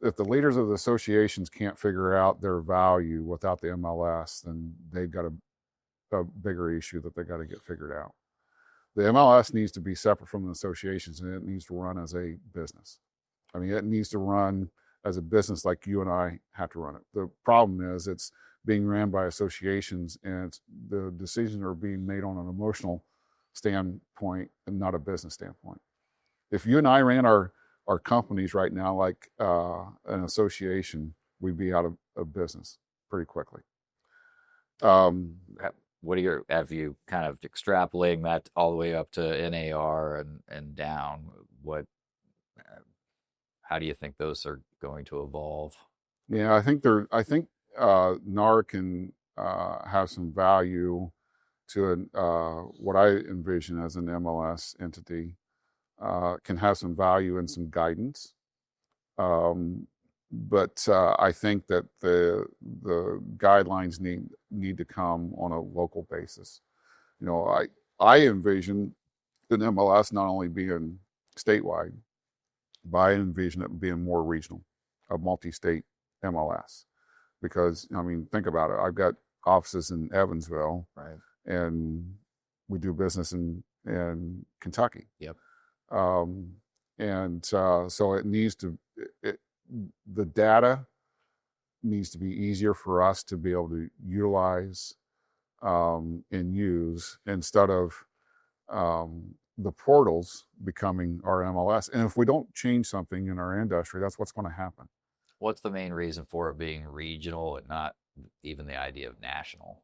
if the leaders of the associations can't figure out their value without the MLS, then they've got a bigger issue that they got to get figured out. The MLS needs to be separate from the associations, and it needs to run as a business. I mean, it needs to run as a business like you and I have to run it. The problem is it's being ran by associations, and the decisions are being made on an emotional standpoint and not a business standpoint. If you and I ran our companies right now like an association, we'd be out of business pretty quickly. What are your, have you kind of extrapolating that all the way up to NAR and down? How do you think those are going to evolve? Yeah, I think NAR can have some value to what I envision as an MLS entity. Can have some value and some guidance, but I think that the guidelines need to come on a local basis. You know, I envision an MLS not only being statewide, but I envision it being more regional, a multi-state MLS. Because, I mean, think about it. I've got offices in Evansville, right, and we do business in Kentucky. Yep. So it needs to, the data needs to be easier for us to be able to utilize and use, instead of the portals becoming our MLS. And if we don't change something in our industry, that's what's going to happen. What's the main reason for it being regional and not even the idea of national?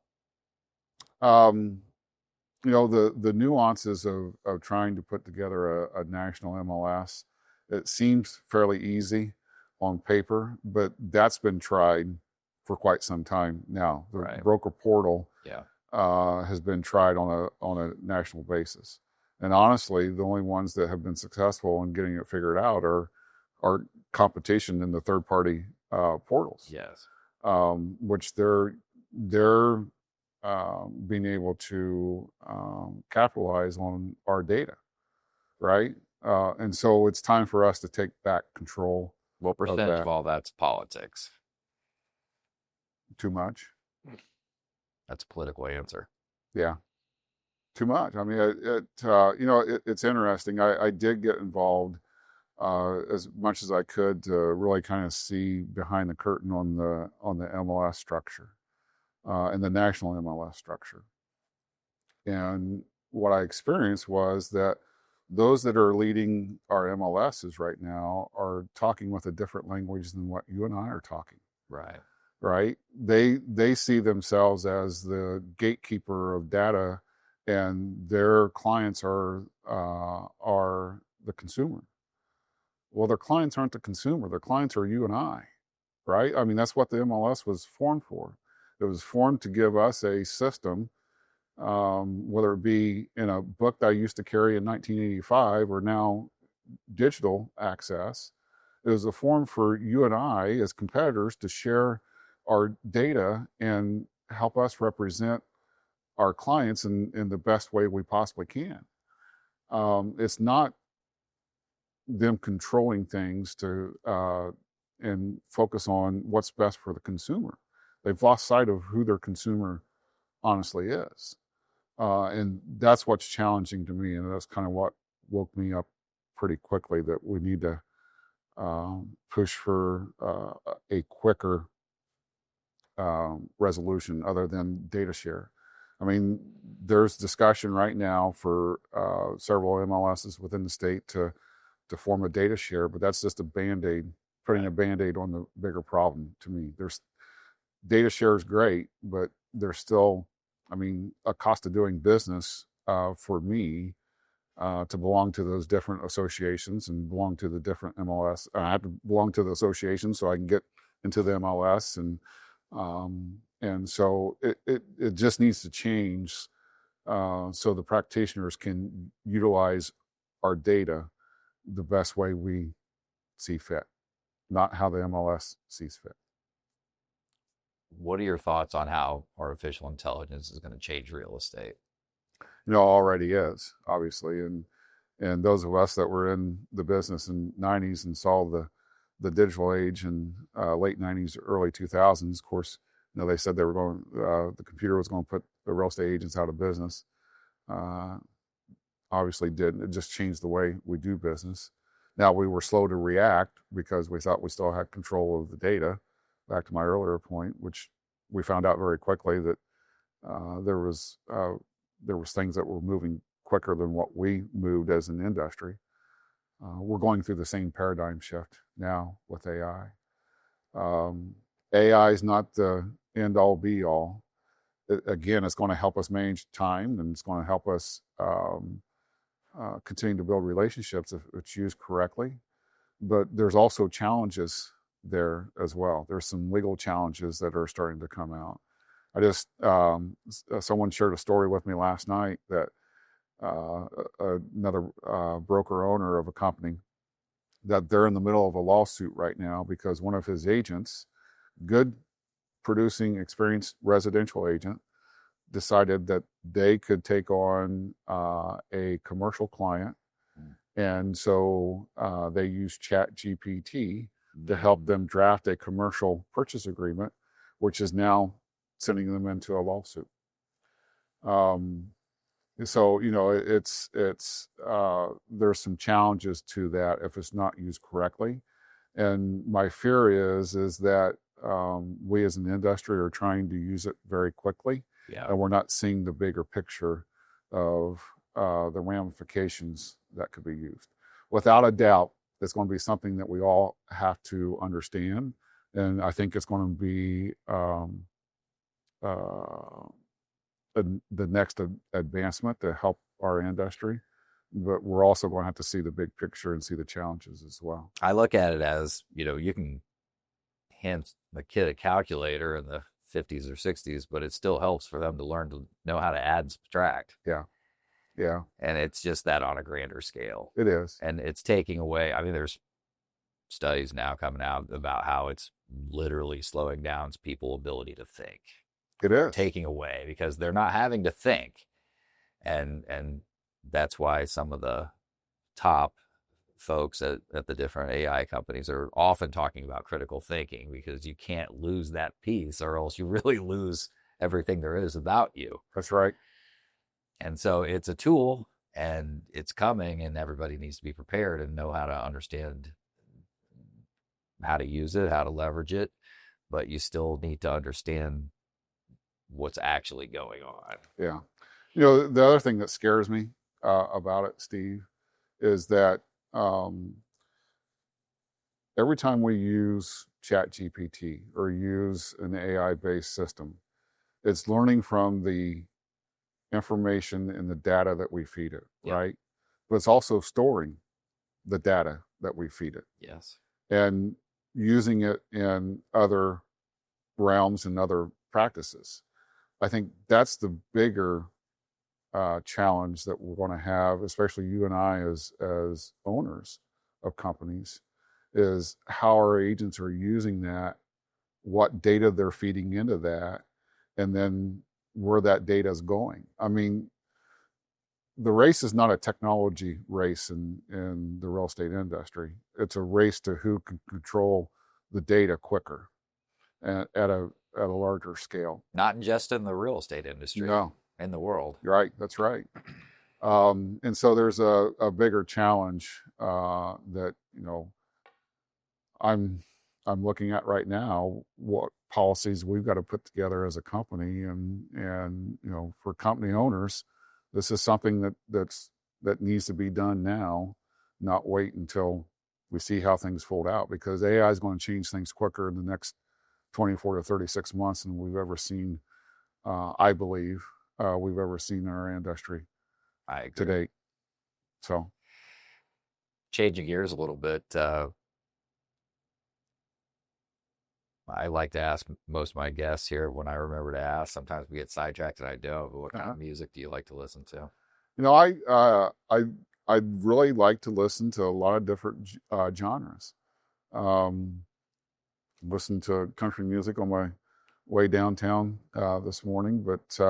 You know, the nuances of trying to put together a national MLS, it seems fairly easy on paper, but that's been tried for quite some time now. The broker portal has been tried on a national basis. And honestly, the only ones that have been successful in getting it figured out are competition in the third-party portals. Yes. Which they're being able to capitalize on our data, right? And so it's time for us to take back control. What percentage of all that's politics? Too much. That's a political answer. Yeah, too much. I mean, it's interesting. I did get involved as much as I could to really kind of see behind the curtain on the MLS structure. And the national MLS structure. And what I experienced was that those that are leading our MLSs right now are talking with a different language than what you and I are talking. Right. Right? They see themselves as the gatekeeper of data, and their clients are the consumer. Well, their clients aren't the consumer. Their clients are you and I, right? I mean, that's what the MLS was formed for. It was formed to give us a system, whether it be in a book that I used to carry in 1985 or now digital access. It was a form for you and I as competitors to share our data and help us represent our clients in the best way we possibly can. It's not them controlling things to and focus on what's best for the consumer. They've lost sight of who their consumer honestly is. And that's what's challenging to me. And that's kind of what woke me up pretty quickly, that we need to push for a quicker resolution other than data share. I mean, there's discussion right now for several MLSs within the state to form a data share, but that's just a Band-Aid, putting a Band-Aid on the bigger problem to me. There's data share is great, but there's still, I mean, a cost of doing business for me to belong to those different associations and belong to the different MLS. I have to belong to the association so I can get into the MLS, and so it just needs to change so the practitioners can utilize our data the best way we see fit, not how the MLS sees fit. What are your thoughts on how artificial intelligence is going to change real estate? Already is, obviously, and those of us that were in the business in '90s and saw the digital age in late '90s, early 2000s. Of course, they said they were going, the computer was going to put the real estate agents out of business. Obviously didn't. It just changed the way we do business. Now, we were slow to react because we thought we still had control of the data. Back to my earlier point, which we found out very quickly that there was things that were moving quicker than what we moved as an industry. We're going through the same paradigm shift now with AI. AI is not the end all be all. Again, it's going to help us manage time, and it's going to help us continue to build relationships if it's used correctly. But there's also challenges there as well. There's some legal challenges that are starting to come out. I just, someone shared a story with me last night that another broker owner of a company, that they're in the middle of a lawsuit right now because one of his agents, good producing, experienced residential agent, decided that they could take on a commercial client. And so they used ChatGPT to help them draft a commercial purchase agreement, which is now sending them into a lawsuit. So, it's there's some challenges to that if it's not used correctly. And my fear is that we as an industry are trying to use it very quickly. Yeah. And we're not seeing the bigger picture of the ramifications that could be used. Without a doubt, it's going to be something that we all have to understand. And I think it's going to be the next advancement to help our industry. But we're also going to have to see the big picture and see the challenges as well. I look at it as, you can hand the kid a calculator in the 50s or 60s, but it still helps for them to learn to know how to add and subtract. Yeah. Yeah. And it's just that on a grander scale. It is. And it's taking away, I mean, there's studies now coming out about how it's literally slowing down people's ability to think. It is. Taking away because they're not having to think. And that's why some of the top folks at the different AI companies are often talking about critical thinking, because you can't lose that piece or else you really lose everything there is about you. That's right. And so it's a tool and it's coming, and everybody needs to be prepared and know how to understand how to use it, how to leverage it. But you still need to understand what's actually going on. Yeah. The other thing that scares me about it, Steve, is that every time we use ChatGPT or use an AI-based system, it's learning from the information and the data that we feed it, right? But it's also storing the data that we feed it. Yes. And using it in other realms and other practices. I think that's the bigger challenge that we're going to have, especially you and I as owners of companies, is how our agents are using that, what data they're feeding into that, and then where that data is going. I mean, the race is not a technology race in the real estate industry. It's a race to who can control the data quicker at a larger scale. Not just in the real estate industry, No, in the world. right. That's right. And so there's a bigger challenge that I'm looking at right now. What policies we've got to put together as a company, and for company owners, this is something that needs to be done now, not wait until we see how things fold out, because AI is going to change things quicker in the next 24 to 36 months than we've ever seen. I believe we've ever seen in our industry I agree. to date. So, changing gears a little bit, I like to ask most of my guests here when I remember to ask. Sometimes we get sidetracked and I don't. But what kind of music do you like to listen to? I really like to listen to a lot of different genres. Listen to country music on my way downtown this morning, but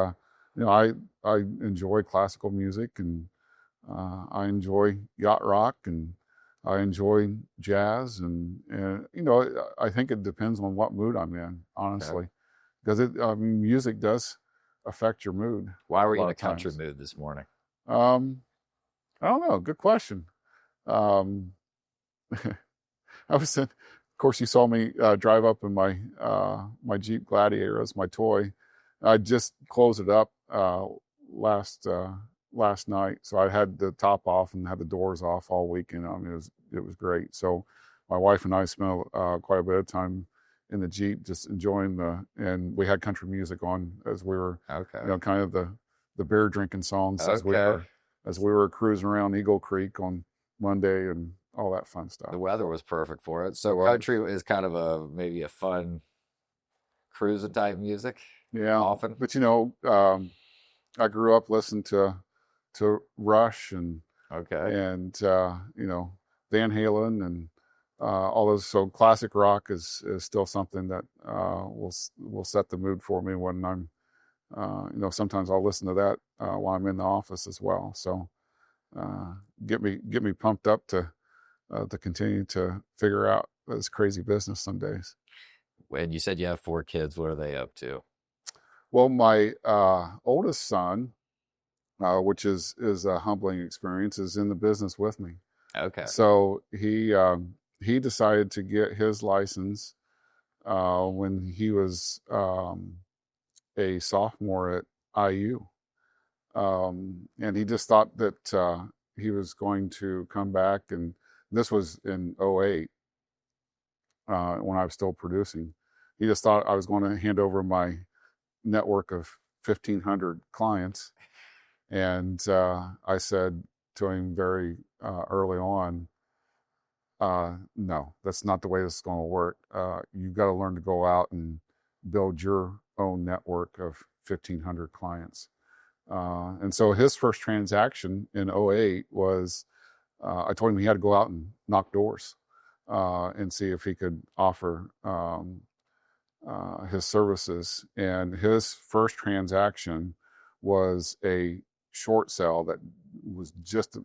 I enjoy classical music, and I enjoy yacht rock, and I enjoy jazz, and I think it depends on what mood I'm in, honestly, because music does affect your mood. Why were you in a country mood this morning? I don't know. Good question. I was in. Of course, you saw me drive up in my Jeep Gladiator as my toy. I just closed it up last night, so I had the top off and had the doors off all weekend. It was great. So my wife and I spent quite a bit of time in the Jeep just enjoying and we had country music on as we were kind of the beer drinking songs as we were cruising around Eagle Creek on Monday and all that fun stuff. The weather was perfect for it. So country is kind of maybe a fun cruising type music. Yeah, often. But I grew up listening to Rush and Van Halen and all those. So classic rock is still something that will set the mood for me when I'm sometimes I'll listen to that while I'm in the office as well. So get me pumped up to continue to figure out this crazy business some days. And you said you have 4 kids. What are they up to? Well, my oldest son, which is a humbling experience, is in the business with me. Okay. So he decided to get his license when he was a sophomore at IU, and he just thought that he was going to come back, and this was in 2008 when I was still producing. He just thought I was going to hand over my network of 1,500 clients. And I said to him very early on, no, that's not the way this is going to work. You've got to learn to go out and build your own network of 1,500 clients. And so his first transaction in 2008 was, I told him he had to go out and knock doors and see if he could offer his services. And his first transaction was a short sale that was just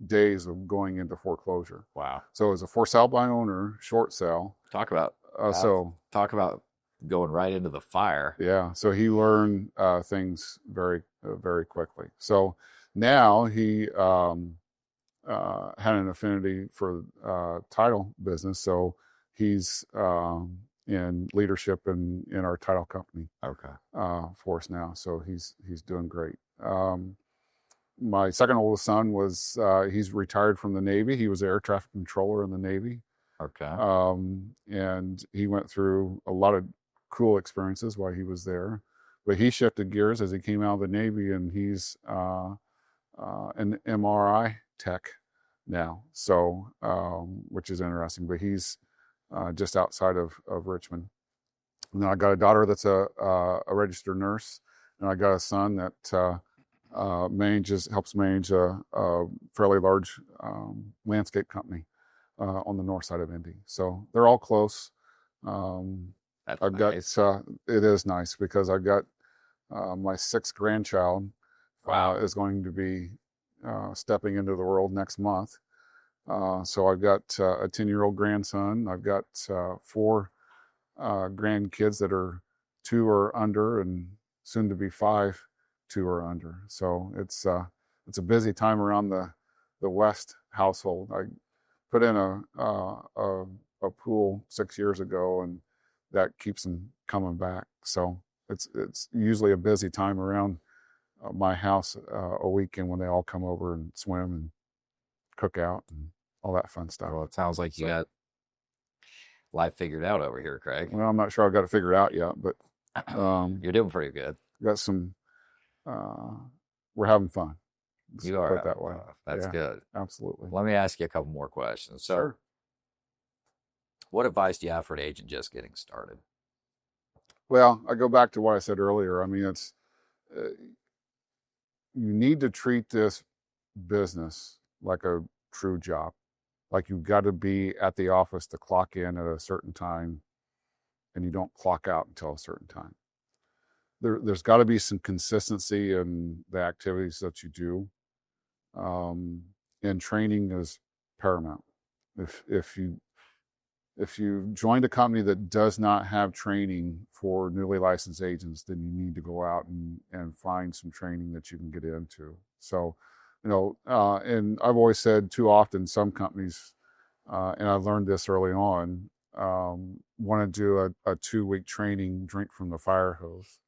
days of going into foreclosure. Wow. So it was a for sale by owner short sale. Talk about going right into the fire. Yeah. So he learned things very, very quickly. So now he had an affinity for title business. So he's in leadership in our title company. For us now. So he's doing great. My second oldest son was he's retired from the Navy. He was air traffic controller in the Navy. And he went through a lot of cool experiences while he was there. But he shifted gears as he came out of the Navy, and he's an MRI tech now. So which is interesting. But he's just outside of Richmond. And then I got a daughter that's a registered nurse, and I got a son that helps manage a fairly large landscape company on the north side of Indy. So they're all close. That's nice. It is nice because I've got my 6th grandchild is going to be stepping into the world next month. So I've got a 10-year-old grandson. I've got 4 grandkids that are 2 or under, and soon to be 5, 2 or under. So it's a busy time around the West household. I put in a pool 6 years ago, and that keeps them coming back. So it's usually a busy time around my house a weekend when they all come over and swim and cook out and all that fun stuff. Well, it sounds like you got life figured out over here, Craig. Well, I'm not sure I've got it figured out yet, but you're doing pretty good. Got some. We're having fun. You are put it that way. That's good. Absolutely. Let me ask you a couple more questions. So, Sure. What advice do you have for an agent just getting started? Well, I go back to what I said earlier. I mean, it's you need to treat this business like a true job. Like you've got to be at the office to clock in at a certain time, and you don't clock out until a certain time. There's got to be some consistency in the activities that you do, and training is paramount. If you joined a company that does not have training for newly licensed agents, then you need to go out and find some training that you can get into. So, and I've always said too often some companies, and I learned this early on, want to do a 2-week training, drink from the fire hose,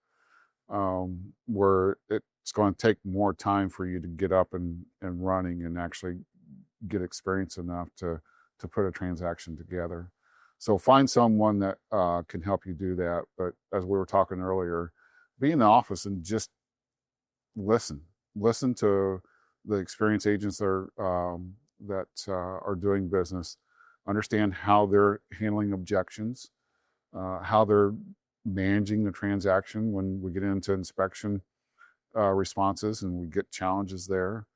where it's going to take more time for you to get up and running and actually get experience enough to put a transaction together. So find someone that can help you do that. But as we were talking earlier, be in the office and just listen to the experienced agents that are doing business, understand how they're handling objections, how they're managing the transaction when we get into inspection responses and we get challenges there,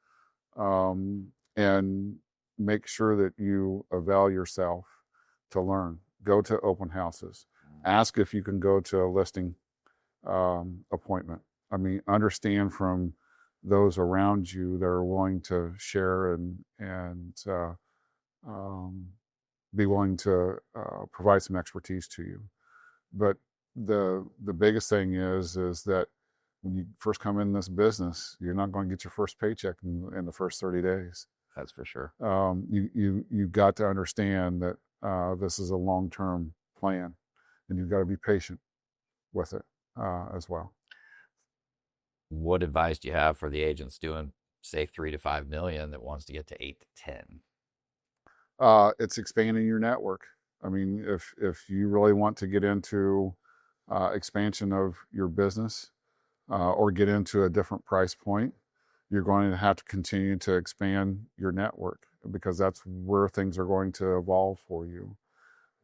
and make sure that you avail yourself to learn. Go to open houses. Ask if you can go to a listing appointment. I mean, understand from those around you that are willing to share and be willing to provide some expertise to you. But the biggest thing is that when you first come in this business, you're not going to get your first paycheck in the first 30 days. That's for sure. You've got to understand that this is a long-term plan, and you've got to be patient with it as well. What advice do you have for the agents doing, say, 3 to 5 million that wants to get to 8 to 10? It's expanding your network. I mean, if you really want to get into expansion of your business or get into a different price point, you're going to have to continue to expand your network, because that's where things are going to evolve for you.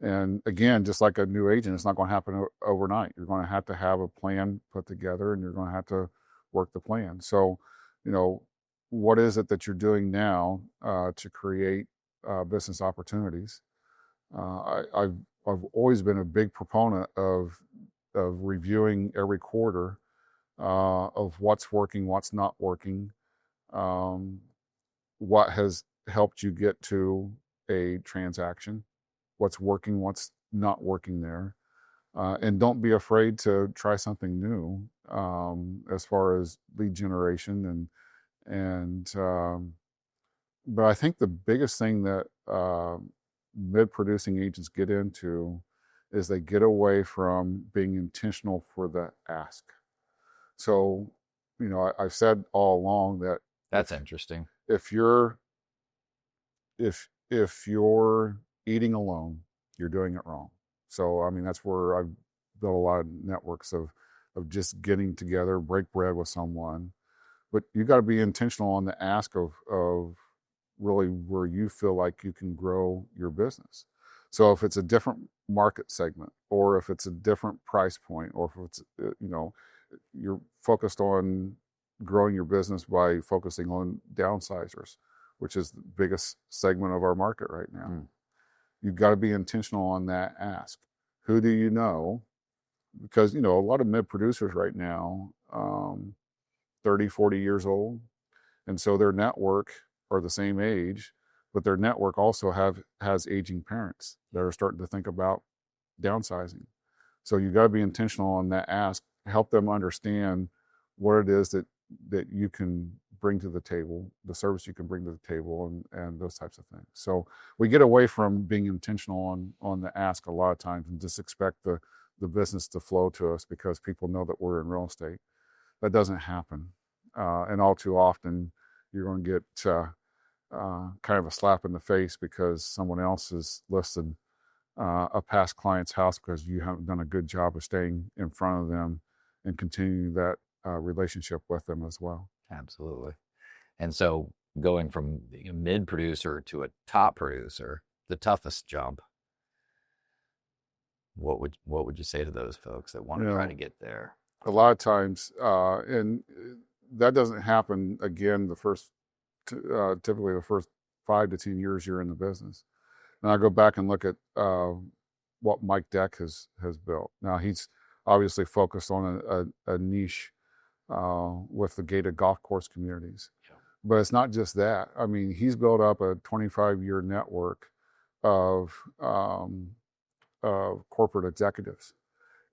And again, just like a new agent, it's not going to happen overnight. You're going to have a plan put together, and you're going to have to work the plan. So, what is it that you're doing now to create business opportunities? I've always been a big proponent of reviewing every quarter of what's working, what's not working, what has helped you get to a transaction, what's working, what's not working there, and don't be afraid to try something new as far as lead generation but I think the biggest thing that mid-producing agents get into is they get away from being intentional for the ask. So, I've said all along that that's interesting. If you're eating alone, you're doing it wrong. So, I mean, that's where I've built a lot of networks of just getting together, break bread with someone. But you got to be intentional on the ask of really where you feel like you can grow your business. So if it's a different market segment, or if it's a different price point, or if it's, you're focused on growing your business by focusing on downsizers, which is the biggest segment of our market right now. You've got to be intentional on that ask. Who do you know? Because, a lot of mid-producers right now, 30, 40 years old, and so their network are the same age, but their network also has aging parents that are starting to think about downsizing. So you got to be intentional on that ask, help them understand what it is that you can bring to the table, the service you can bring to the table, and those types of things. So we get away from being intentional on the ask a lot of times and just expect the business to flow to us because people know that we're in real estate. That doesn't happen. And all too often, you're going to get kind of a slap in the face because someone else has listed a past client's house because you haven't done a good job of staying in front of them and continuing that relationship with them as well. Absolutely. And so going from being a mid producer to a top producer, the toughest jump, what would you say to those folks that want to try to get there? A lot of times, and that doesn't happen again typically the first 5 to 10 years you're in the business. And I go back and look at what Mike Deck has built. Now he's obviously focused on a niche with the gated golf course communities. Yeah. But it's not just that. I mean, he's built up a 25-year network of corporate executives.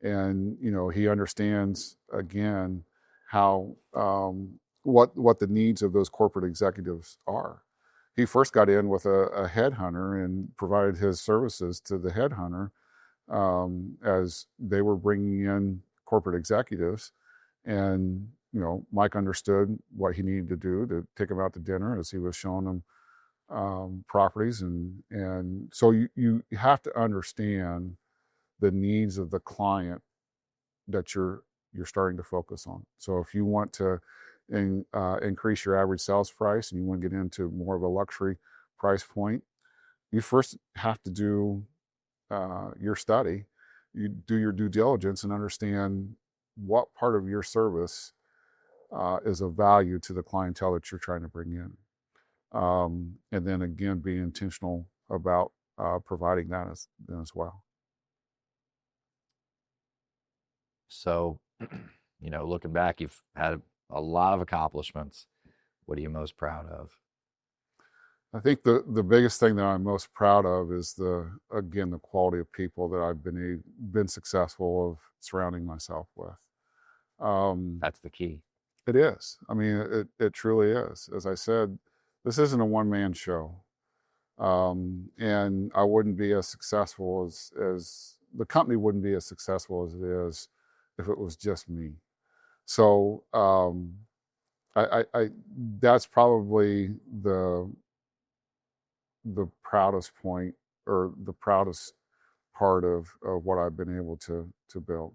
And, he understands, again, how what the needs of those corporate executives are. He first got in with a headhunter and provided his services to the headhunter as they were bringing in corporate executives. And, Mike understood what he needed to do to take them out to dinner as he was showing them properties. And so you have to understand the needs of the client that you're starting to focus on. So if you want to increase your average sales price and you want to get into more of a luxury price point, you first have to do your study. You do your due diligence and understand what part of your service is of value to the clientele that you're trying to bring in. And then again, be intentional about providing that as well. So, looking back, you've had a lot of accomplishments. What are you most proud of? I think the biggest thing that I'm most proud of is the quality of people that I've been successful of surrounding myself with. That's the key. It is. I mean, it truly is. As I said, this isn't a one-man show. And I wouldn't be as successful as the company wouldn't be as successful as it is if it was just me. So I that's probably the proudest point or the proudest part of what I've been able to build.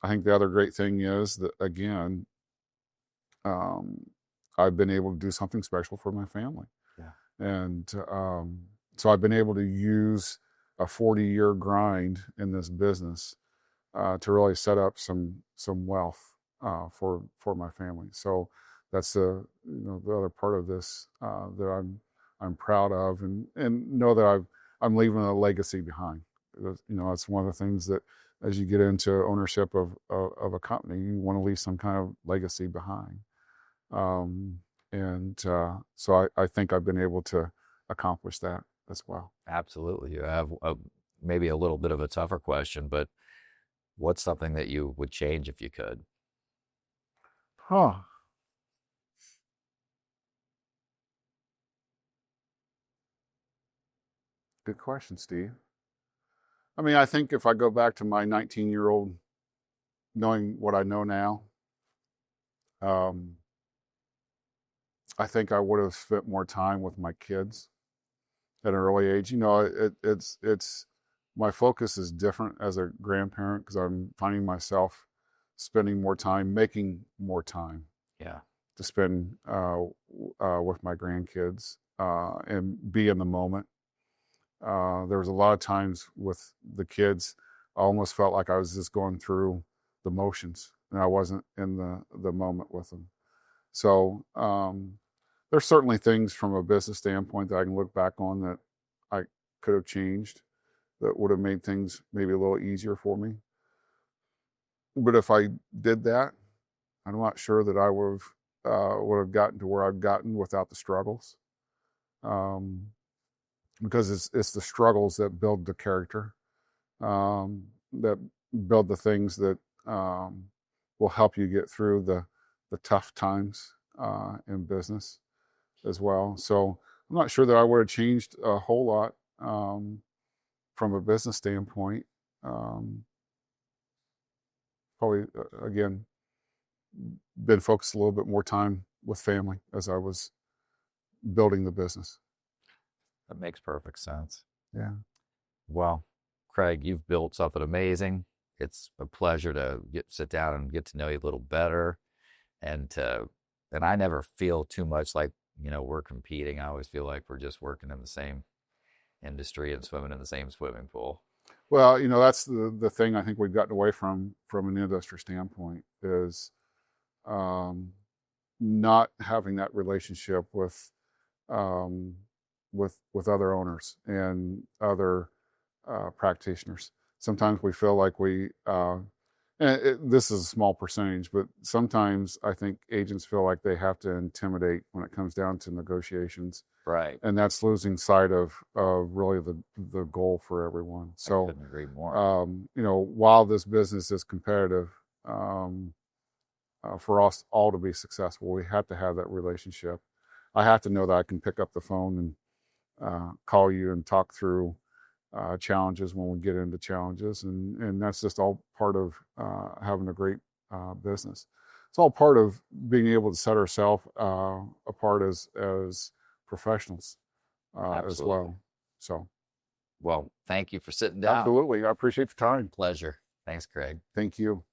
I think the other great thing is that, again, I've been able to do something special for my family. Yeah. And so I've been able to use a 40-year grind in this business to really set up some wealth for my family. So that's the other part of this that I'm proud of, and know that I'm leaving a legacy behind. It's one of the things that as you get into ownership of a company, you want to leave some kind of legacy behind. So I think I've been able to accomplish that as well. Absolutely. You have maybe a little bit of a tougher question, but what's something that you would change if you could? Good question, Steve. I mean, I think if I go back to my 19-year-old, knowing what I know now, I think I would have spent more time with my kids at an early age. It's my focus is different as a grandparent because I'm finding myself spending more time, making more time. Yeah. To spend with my grandkids and be in the moment. There was a lot of times with the kids, I almost felt like I was just going through the motions and I wasn't in the moment with them. So there's certainly things from a business standpoint that I can look back on that I could have changed that would have made things maybe a little easier for me. But if I did that, I'm not sure that I would have gotten to where I've gotten without the struggles. because it's the struggles that build the character, that build the things that will help you get through the tough times in business as well. So I'm not sure that I would have changed a whole lot from a business standpoint. Probably again been focused a little bit more time with family as I was building the business. That makes perfect sense. Yeah. Well, Craig, you've built something amazing. It's a pleasure to sit down and get to know you a little better, and I never feel too much like, we're competing. I always feel like we're just working in the same industry and swimming in the same swimming pool. Well, that's the thing I think we've gotten away from an industry standpoint is not having that relationship with other owners and other practitioners. Sometimes we feel like this is a small percentage, but sometimes I think agents feel like they have to intimidate when it comes down to negotiations. Right. And that's losing sight of really the goal for everyone. So I couldn't agree more. While this business is competitive, for us all to be successful, we have to have that relationship. I have to know that I can pick up the phone and call you and talk through challenges when we get into challenges, and that's just all part of having a great business. It's all part of being able to set ourselves apart as professionals as well. So, well, thank you for sitting down. Absolutely, I appreciate the time. Pleasure. Thanks, Craig. Thank you.